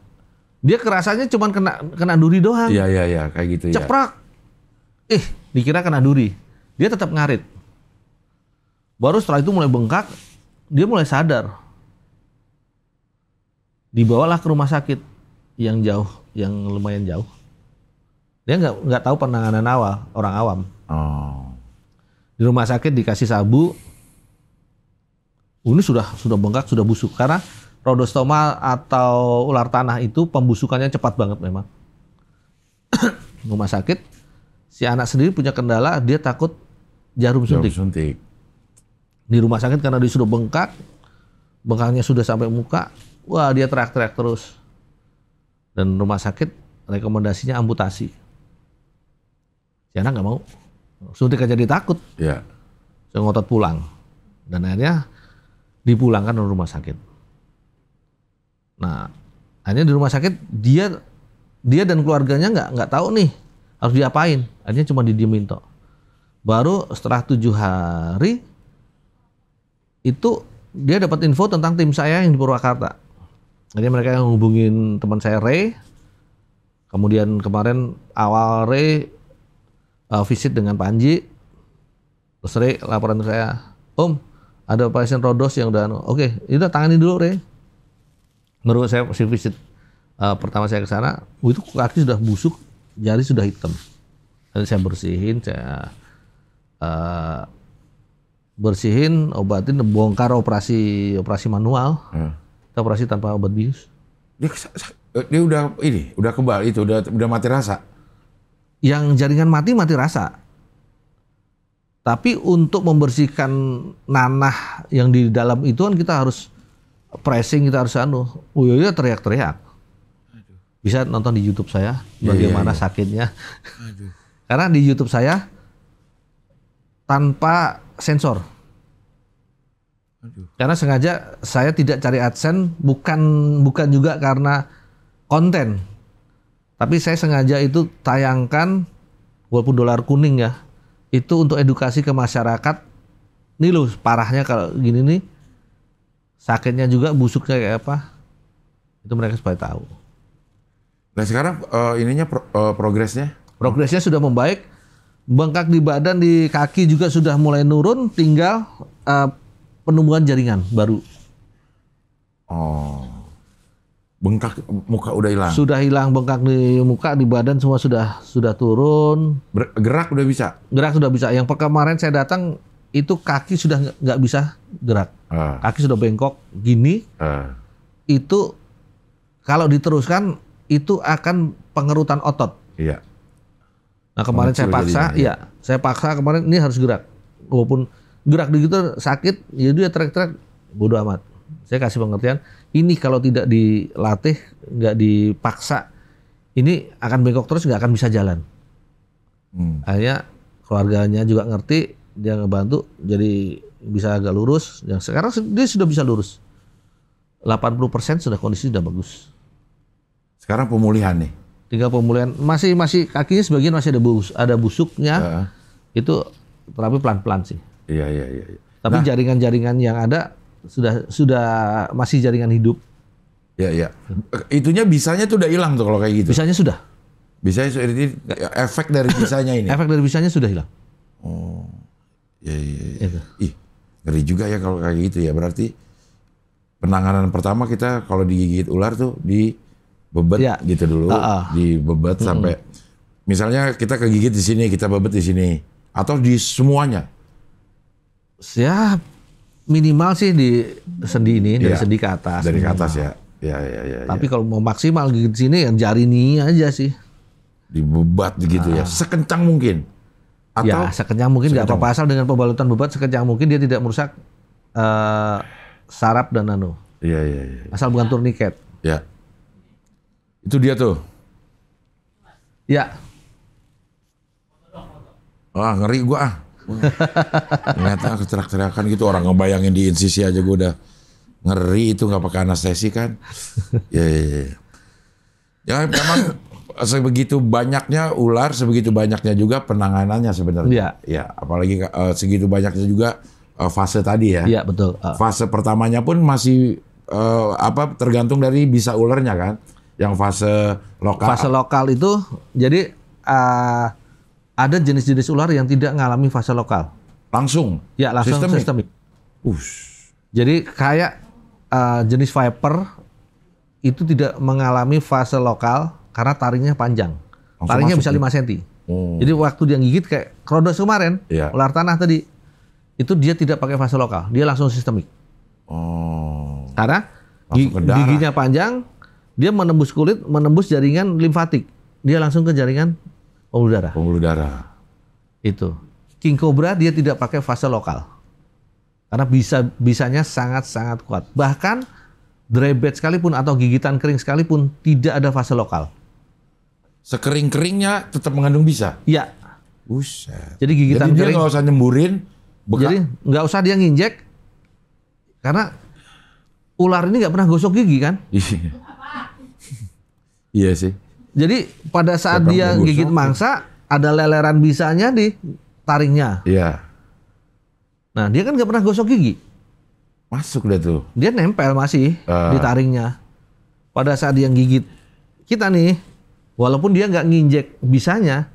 Speaker 2: Dia kerasanya cuma kena duri doang.
Speaker 1: Iya, kayak gitu.
Speaker 2: Ceprak. Dikira kena duri. Dia tetap ngarit. Baru setelah itu mulai bengkak, dia mulai sadar. Dibawalah ke rumah sakit yang jauh, yang lumayan jauh. Dia nggak tahu penanganan awal, orang awam. Di rumah sakit dikasih sabu. Ini sudah bengkak, sudah busuk karena rhodostoma atau ular tanah itu pembusukannya cepat banget memang. Rumah sakit, si anak sendiri punya kendala, dia takut jarum suntik. Di rumah sakit karena dia sudah bengkak, bengkaknya sudah sampai muka. Wah, dia teriak-teriak terus. Dan rumah sakit rekomendasinya amputasi. Si anak nggak mau. Suntik aja dia takut.
Speaker 1: Iya.
Speaker 2: Saya ngotot pulang. Dan akhirnya dipulangkan ke rumah sakit. Nah, akhirnya di rumah sakit dia dan keluarganya nggak tahu nih harus diapain. Akhirnya cuma didiemin tok. Baru setelah 7 hari itu dia dapat info tentang tim saya yang di Purwakarta. Jadi mereka yang hubungin teman saya Ray. Kemudian kemarin awal Ray visit dengan Panji. Terus Ray laporan ke saya, Om, ada pasien Rhodos yang udah, oke, udah tangani dulu Ray. Menurut saya visit pertama saya ke sana, itu kaki sudah busuk, jari sudah hitam. Lalu saya bersihin, obatin, bongkar operasi manual. Operasi tanpa obat bius.
Speaker 1: Dia udah kebal itu, udah mati rasa.
Speaker 2: Yang jaringan mati rasa. Tapi untuk membersihkan nanah yang di dalam itu kan kita harus pressing, kita harus Uyoyo teriak-teriak. Bisa nonton di YouTube saya bagaimana sakitnya. Karena di YouTube saya tanpa sensor. Karena sengaja saya tidak cari AdSense, bukan juga karena konten. Tapi saya sengaja itu tayangkan walaupun dolar kuning ya. Itu untuk edukasi ke masyarakat. Nih loh parahnya kalau gini nih. Sakitnya juga, busuknya kayak apa. Itu mereka supaya tahu.
Speaker 1: Nah sekarang progresnya?
Speaker 2: Progresnya sudah membaik. Bengkak di badan, di kaki juga sudah mulai nurun. Tinggal penumbuhan jaringan baru.
Speaker 1: Oh. Bengkak muka udah hilang?
Speaker 2: Sudah hilang bengkak di muka, di badan semua sudah turun.
Speaker 1: Gerak udah bisa?
Speaker 2: Gerak sudah bisa. Yang kemarin saya datang itu kaki sudah nggak bisa gerak. Kaki sudah bengkok gini. Itu kalau diteruskan itu akan pengerutan otot.
Speaker 1: Iya.
Speaker 2: Nah kemarin saya paksa, saya paksa kemarin ini harus gerak. Walaupun gerak begitu sakit, ya dia teriak-teriak, bodo amat. Saya kasih pengertian, ini kalau tidak dilatih, nggak dipaksa, ini akan bengkok terus, nggak akan bisa jalan. Akhirnya keluarganya juga ngerti, dia ngebantu, jadi bisa agak lurus. Yang sekarang dia sudah bisa lurus. 80% sudah kondisi sudah bagus.
Speaker 1: Sekarang pemulihan nih?
Speaker 2: Tinggal pemulihan, masih kakinya sebagian masih ada busuknya, itu terapi pelan-pelan sih.
Speaker 1: Iya.
Speaker 2: Tapi jaringan-jaringan yang ada sudah masih jaringan hidup.
Speaker 1: Iya. Itunya bisanya tuh udah hilang tuh kalau kayak gitu.
Speaker 2: Bisanya sudah.
Speaker 1: Bisanya ini efek dari bisanya ini.
Speaker 2: Efek dari bisanya sudah hilang.
Speaker 1: Oh. Iya.
Speaker 2: Itu.
Speaker 1: Ih, ngeri juga ya kalau kayak gitu ya. Berarti penanganan pertama kita kalau digigit ular tuh dibebet gitu dulu, dibebet sampai misalnya kita kegigit di sini, kita bebet di sini atau di semuanya.
Speaker 2: Ya minimal sih di sendi ini, dari sendi ke atas.
Speaker 1: Dari ke atas ya. Ya.
Speaker 2: Tapi kalau mau maksimal gigit sini yang jari ini aja sih.
Speaker 1: Dibebat gitu ya, sekencang mungkin. Atau
Speaker 2: ya sekencang mungkin, nggak apa-apa, asal dengan pembalutan bebat sekencang mungkin, dia tidak merusak saraf dan
Speaker 1: Iya.
Speaker 2: Asal bukan turniket.
Speaker 1: Ya. Itu dia tuh.
Speaker 2: Ya.
Speaker 1: Wah, ngeri gua. Ternyata teriak-teriakan gitu, orang ngebayangin di insisi aja gua udah ngeri, itu nggak pakai anestesi kan. Ya memang sebegitu banyaknya ular, sebegitu banyaknya juga penanganannya sebenarnya. Ya, apalagi segitu banyaknya juga fase tadi ya.
Speaker 2: Iya, betul.
Speaker 1: Fase pertamanya pun masih tergantung dari bisa ularnya kan. Yang fase lokal.
Speaker 2: Fase lokal itu jadi ada jenis-jenis ular yang tidak mengalami fase lokal.
Speaker 1: Langsung?
Speaker 2: Ya, langsung sistemik. Jadi kayak jenis viper itu tidak mengalami fase lokal karena taringnya panjang. Langsung taringnya bisa 5 cm. Jadi waktu dia gigit kayak Krodos kemarin, ular tanah tadi, itu dia tidak pakai fase lokal, dia langsung sistemik. Karena giginya panjang, dia menembus kulit, menembus jaringan limfatik. Dia langsung ke jaringan pembuluh darah. Itu. King Cobra dia tidak pakai fase lokal. Karena bisanya sangat-sangat kuat. Bahkan dry bite sekalipun atau gigitan kering sekalipun tidak ada fase lokal.
Speaker 1: Sekering-keringnya tetap mengandung bisa?
Speaker 2: Iya.
Speaker 1: Buset.
Speaker 2: Jadi gigitan
Speaker 1: dia
Speaker 2: kering.
Speaker 1: nggak usah nyemburin.
Speaker 2: Jadi nggak usah dia nginjek. Karena ular ini nggak pernah gosok gigi kan?
Speaker 1: Iya sih.
Speaker 2: Jadi pada saat dia gigit mangsa, ada leleran bisanya di taringnya.
Speaker 1: Iya.
Speaker 2: Nah dia kan nggak pernah gosok gigi.
Speaker 1: Masuk deh tuh.
Speaker 2: Dia nempel masih di taringnya. Pada saat dia gigit kita nih, walaupun dia nggak nginjek bisanya,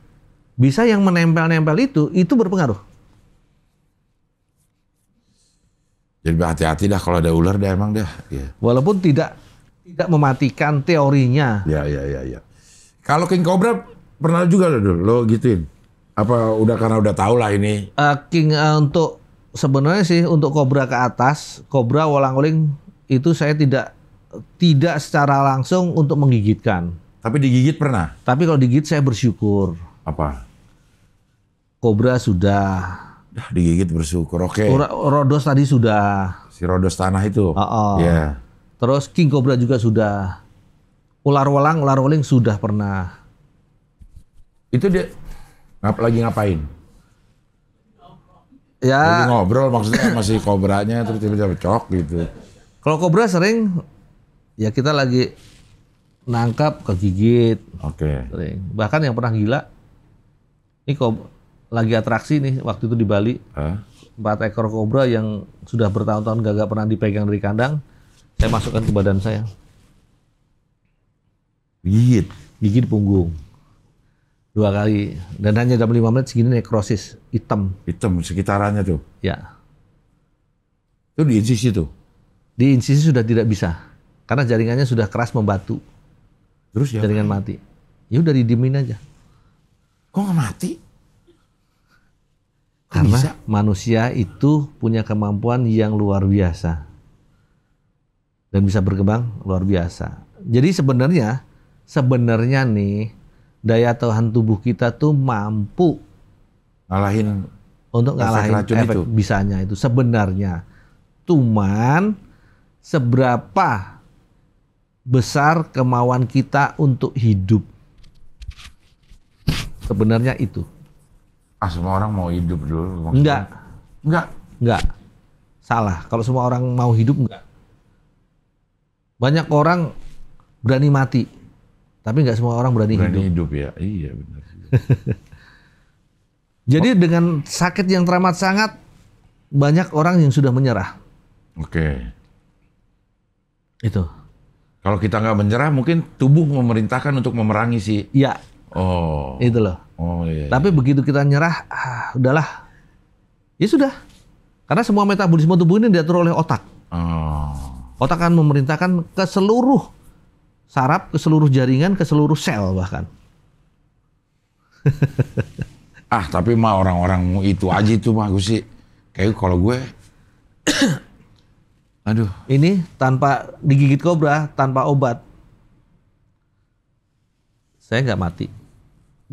Speaker 2: bisa yang menempel-nempel itu berpengaruh.
Speaker 1: Jadi hati-hati dah kalau ada ular dah emang dah. Ya.
Speaker 2: Walaupun tidak mematikan teorinya.
Speaker 1: Ya. Kalau King Cobra pernah juga lo gituin? Apa karena udah tahu lah ini?
Speaker 2: King untuk sebenarnya sih untuk kobra ke atas, kobra wolang-oling itu saya tidak secara langsung untuk menggigitkan.
Speaker 1: Tapi digigit pernah?
Speaker 2: Tapi kalau digigit saya bersyukur.
Speaker 1: Apa?
Speaker 2: Kobra sudah,
Speaker 1: Dah digigit bersyukur. Oke.
Speaker 2: Rhodos tadi sudah.
Speaker 1: Si Rhodos tanah itu. Iya.
Speaker 2: Terus king cobra juga sudah. Ular weling sudah pernah.
Speaker 1: Itu dia lagi ngapain?
Speaker 2: Ya.
Speaker 1: Lagi ngobrol maksudnya masih kobranya terus tiba-tiba cok gitu.
Speaker 2: Kalau kobra sering ya kita lagi nangkap kegigit.
Speaker 1: Oke.
Speaker 2: Sering. Bahkan yang pernah gila, ini lagi atraksi nih waktu itu di Bali. 4 ekor kobra yang sudah bertahun-tahun gak pernah dipegang dari kandang, saya masukkan ke badan saya.
Speaker 1: Gigit
Speaker 2: di punggung 2 kali dan hanya dalam 5 menit segini nekrosis hitam
Speaker 1: sekitarannya tuh.
Speaker 2: Ya.
Speaker 1: Itu di insisi tuh.
Speaker 2: Di insisi sudah tidak bisa karena jaringannya sudah keras membatu.
Speaker 1: Terus ya
Speaker 2: jaringan mati. Ya udah didiemin aja.
Speaker 1: Kok nggak mati?
Speaker 2: Karena manusia itu punya kemampuan yang luar biasa dan bisa berkembang luar biasa. Jadi sebenarnya nih daya tahan tubuh kita tuh mampu
Speaker 1: ngalahin
Speaker 2: efek itu. Bisanya itu sebenarnya. Cuman seberapa besar kemauan kita untuk hidup. Sebenarnya itu.
Speaker 1: Semua orang mau hidup dulu. Maksudnya.
Speaker 2: Enggak. Salah. Kalau semua orang mau hidup enggak. Banyak orang berani mati. Tapi nggak semua orang berani hidup
Speaker 1: ya. Iya benar.
Speaker 2: Jadi dengan sakit yang teramat sangat banyak orang yang sudah menyerah.
Speaker 1: Oke.
Speaker 2: Itu.
Speaker 1: Kalau kita nggak menyerah mungkin tubuh memerintahkan untuk memerangi sih.
Speaker 2: Iya.
Speaker 1: Oh.
Speaker 2: Itu loh.
Speaker 1: Oh iya.
Speaker 2: Tapi begitu kita nyerah, udahlah. Ya sudah. Karena semua metabolisme tubuh ini diatur oleh otak. Otak akan memerintahkan ke seluruh saraf, ke seluruh jaringan, ke seluruh sel bahkan.
Speaker 1: Tapi mah orang-orang itu aja itu mah gue sih. Kayak kalau gue, aduh.
Speaker 2: Ini tanpa digigit kobra, tanpa obat, saya nggak mati.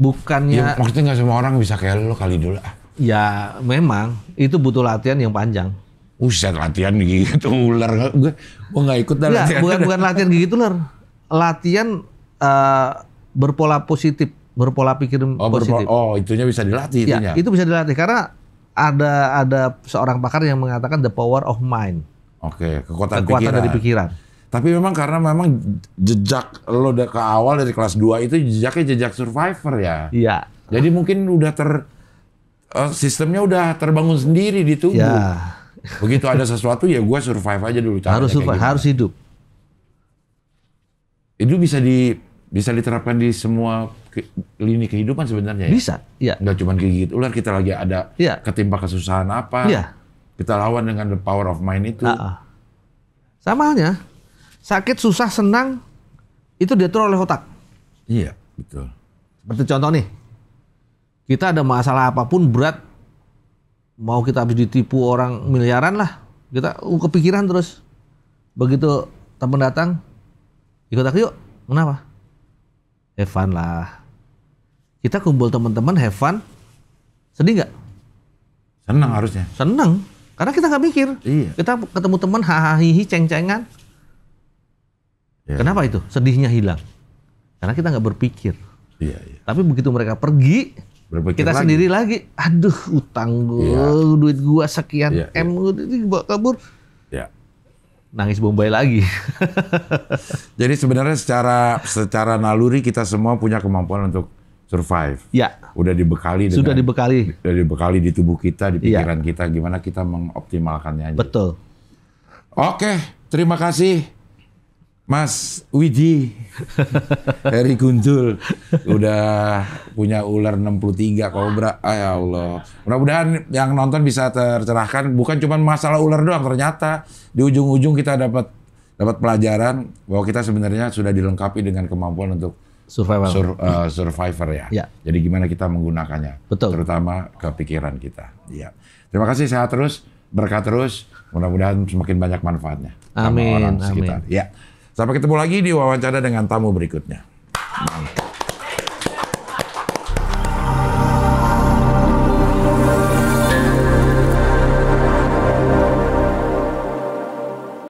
Speaker 2: Bukannya.
Speaker 1: Ya, maksudnya nggak semua orang bisa kayak lo kali dulu.
Speaker 2: Ya memang itu butuh latihan yang panjang.
Speaker 1: Uset latihan gigit ular, gue nggak ikut dah latihan.
Speaker 2: Bukan latihan gigit ular, latihan berpola positif, berpola pikir positif.
Speaker 1: Itunya bisa dilatih.
Speaker 2: Ya, itu bisa dilatih karena ada seorang pakar yang mengatakan the power of mind.
Speaker 1: Oke, kekuatan
Speaker 2: dari pikiran.
Speaker 1: Tapi memang karena memang jejak lo ke awal dari kelas 2 itu jejaknya jejak survivor ya.
Speaker 2: Iya.
Speaker 1: Jadi mungkin udah sistemnya udah terbangun sendiri di tubuh.
Speaker 2: Ya.
Speaker 1: Begitu ada sesuatu ya gue survive aja dulu.
Speaker 2: Harus hidup.
Speaker 1: Itu bisa diterapkan di semua lini kehidupan sebenarnya ya?
Speaker 2: Bisa, iya.
Speaker 1: Nggak cuma gigit ular, kita lagi ada ketimpa kesusahan apa, kita lawan dengan the power of mind itu.
Speaker 2: Sama halnya, sakit, susah, senang, itu diatur oleh otak.
Speaker 1: Iya, betul.
Speaker 2: Seperti contoh nih, kita ada masalah apapun berat, mau kita habis ditipu orang miliaran lah, kita kepikiran terus. Begitu teman datang, ikut aku yuk, kenapa? Have fun lah. Kita kumpul teman-teman, have fun. Sedih nggak?
Speaker 1: Senang harusnya.
Speaker 2: Senang, karena kita nggak mikir.
Speaker 1: Iya.
Speaker 2: Kita ketemu teman, hahaha, ceng-cengan. Ya. Kenapa itu? Sedihnya hilang. Karena kita nggak berpikir.
Speaker 1: Iya.
Speaker 2: Tapi begitu mereka pergi, kita sendiri lagi. Aduh, utang gue, duit gue sekian M, gue kabur.
Speaker 1: Ya.
Speaker 2: Nangis Bombay lagi.
Speaker 1: Jadi sebenarnya secara naluri kita semua punya kemampuan untuk survive.
Speaker 2: Ya.
Speaker 1: Sudah dibekali di tubuh kita, di pikiran kita, gimana kita mengoptimalkannya aja.
Speaker 2: Betul.
Speaker 1: Oke, terima kasih Mas Widi Heri Guntul udah punya ular 63 kobra. Ya Allah. Mudah-mudahan yang nonton bisa tercerahkan. Bukan cuma masalah ular doang, ternyata di ujung-ujung kita dapat pelajaran bahwa kita sebenarnya sudah dilengkapi dengan kemampuan untuk survivor ya. Jadi gimana kita menggunakannya.
Speaker 2: Betul.
Speaker 1: Terutama ke pikiran kita. Ya. Terima kasih, sehat terus, berkah terus. Mudah-mudahan semakin banyak manfaatnya sama orang sekitar. Ya. Sampai ketemu lagi di wawancara dengan tamu berikutnya. Mantap.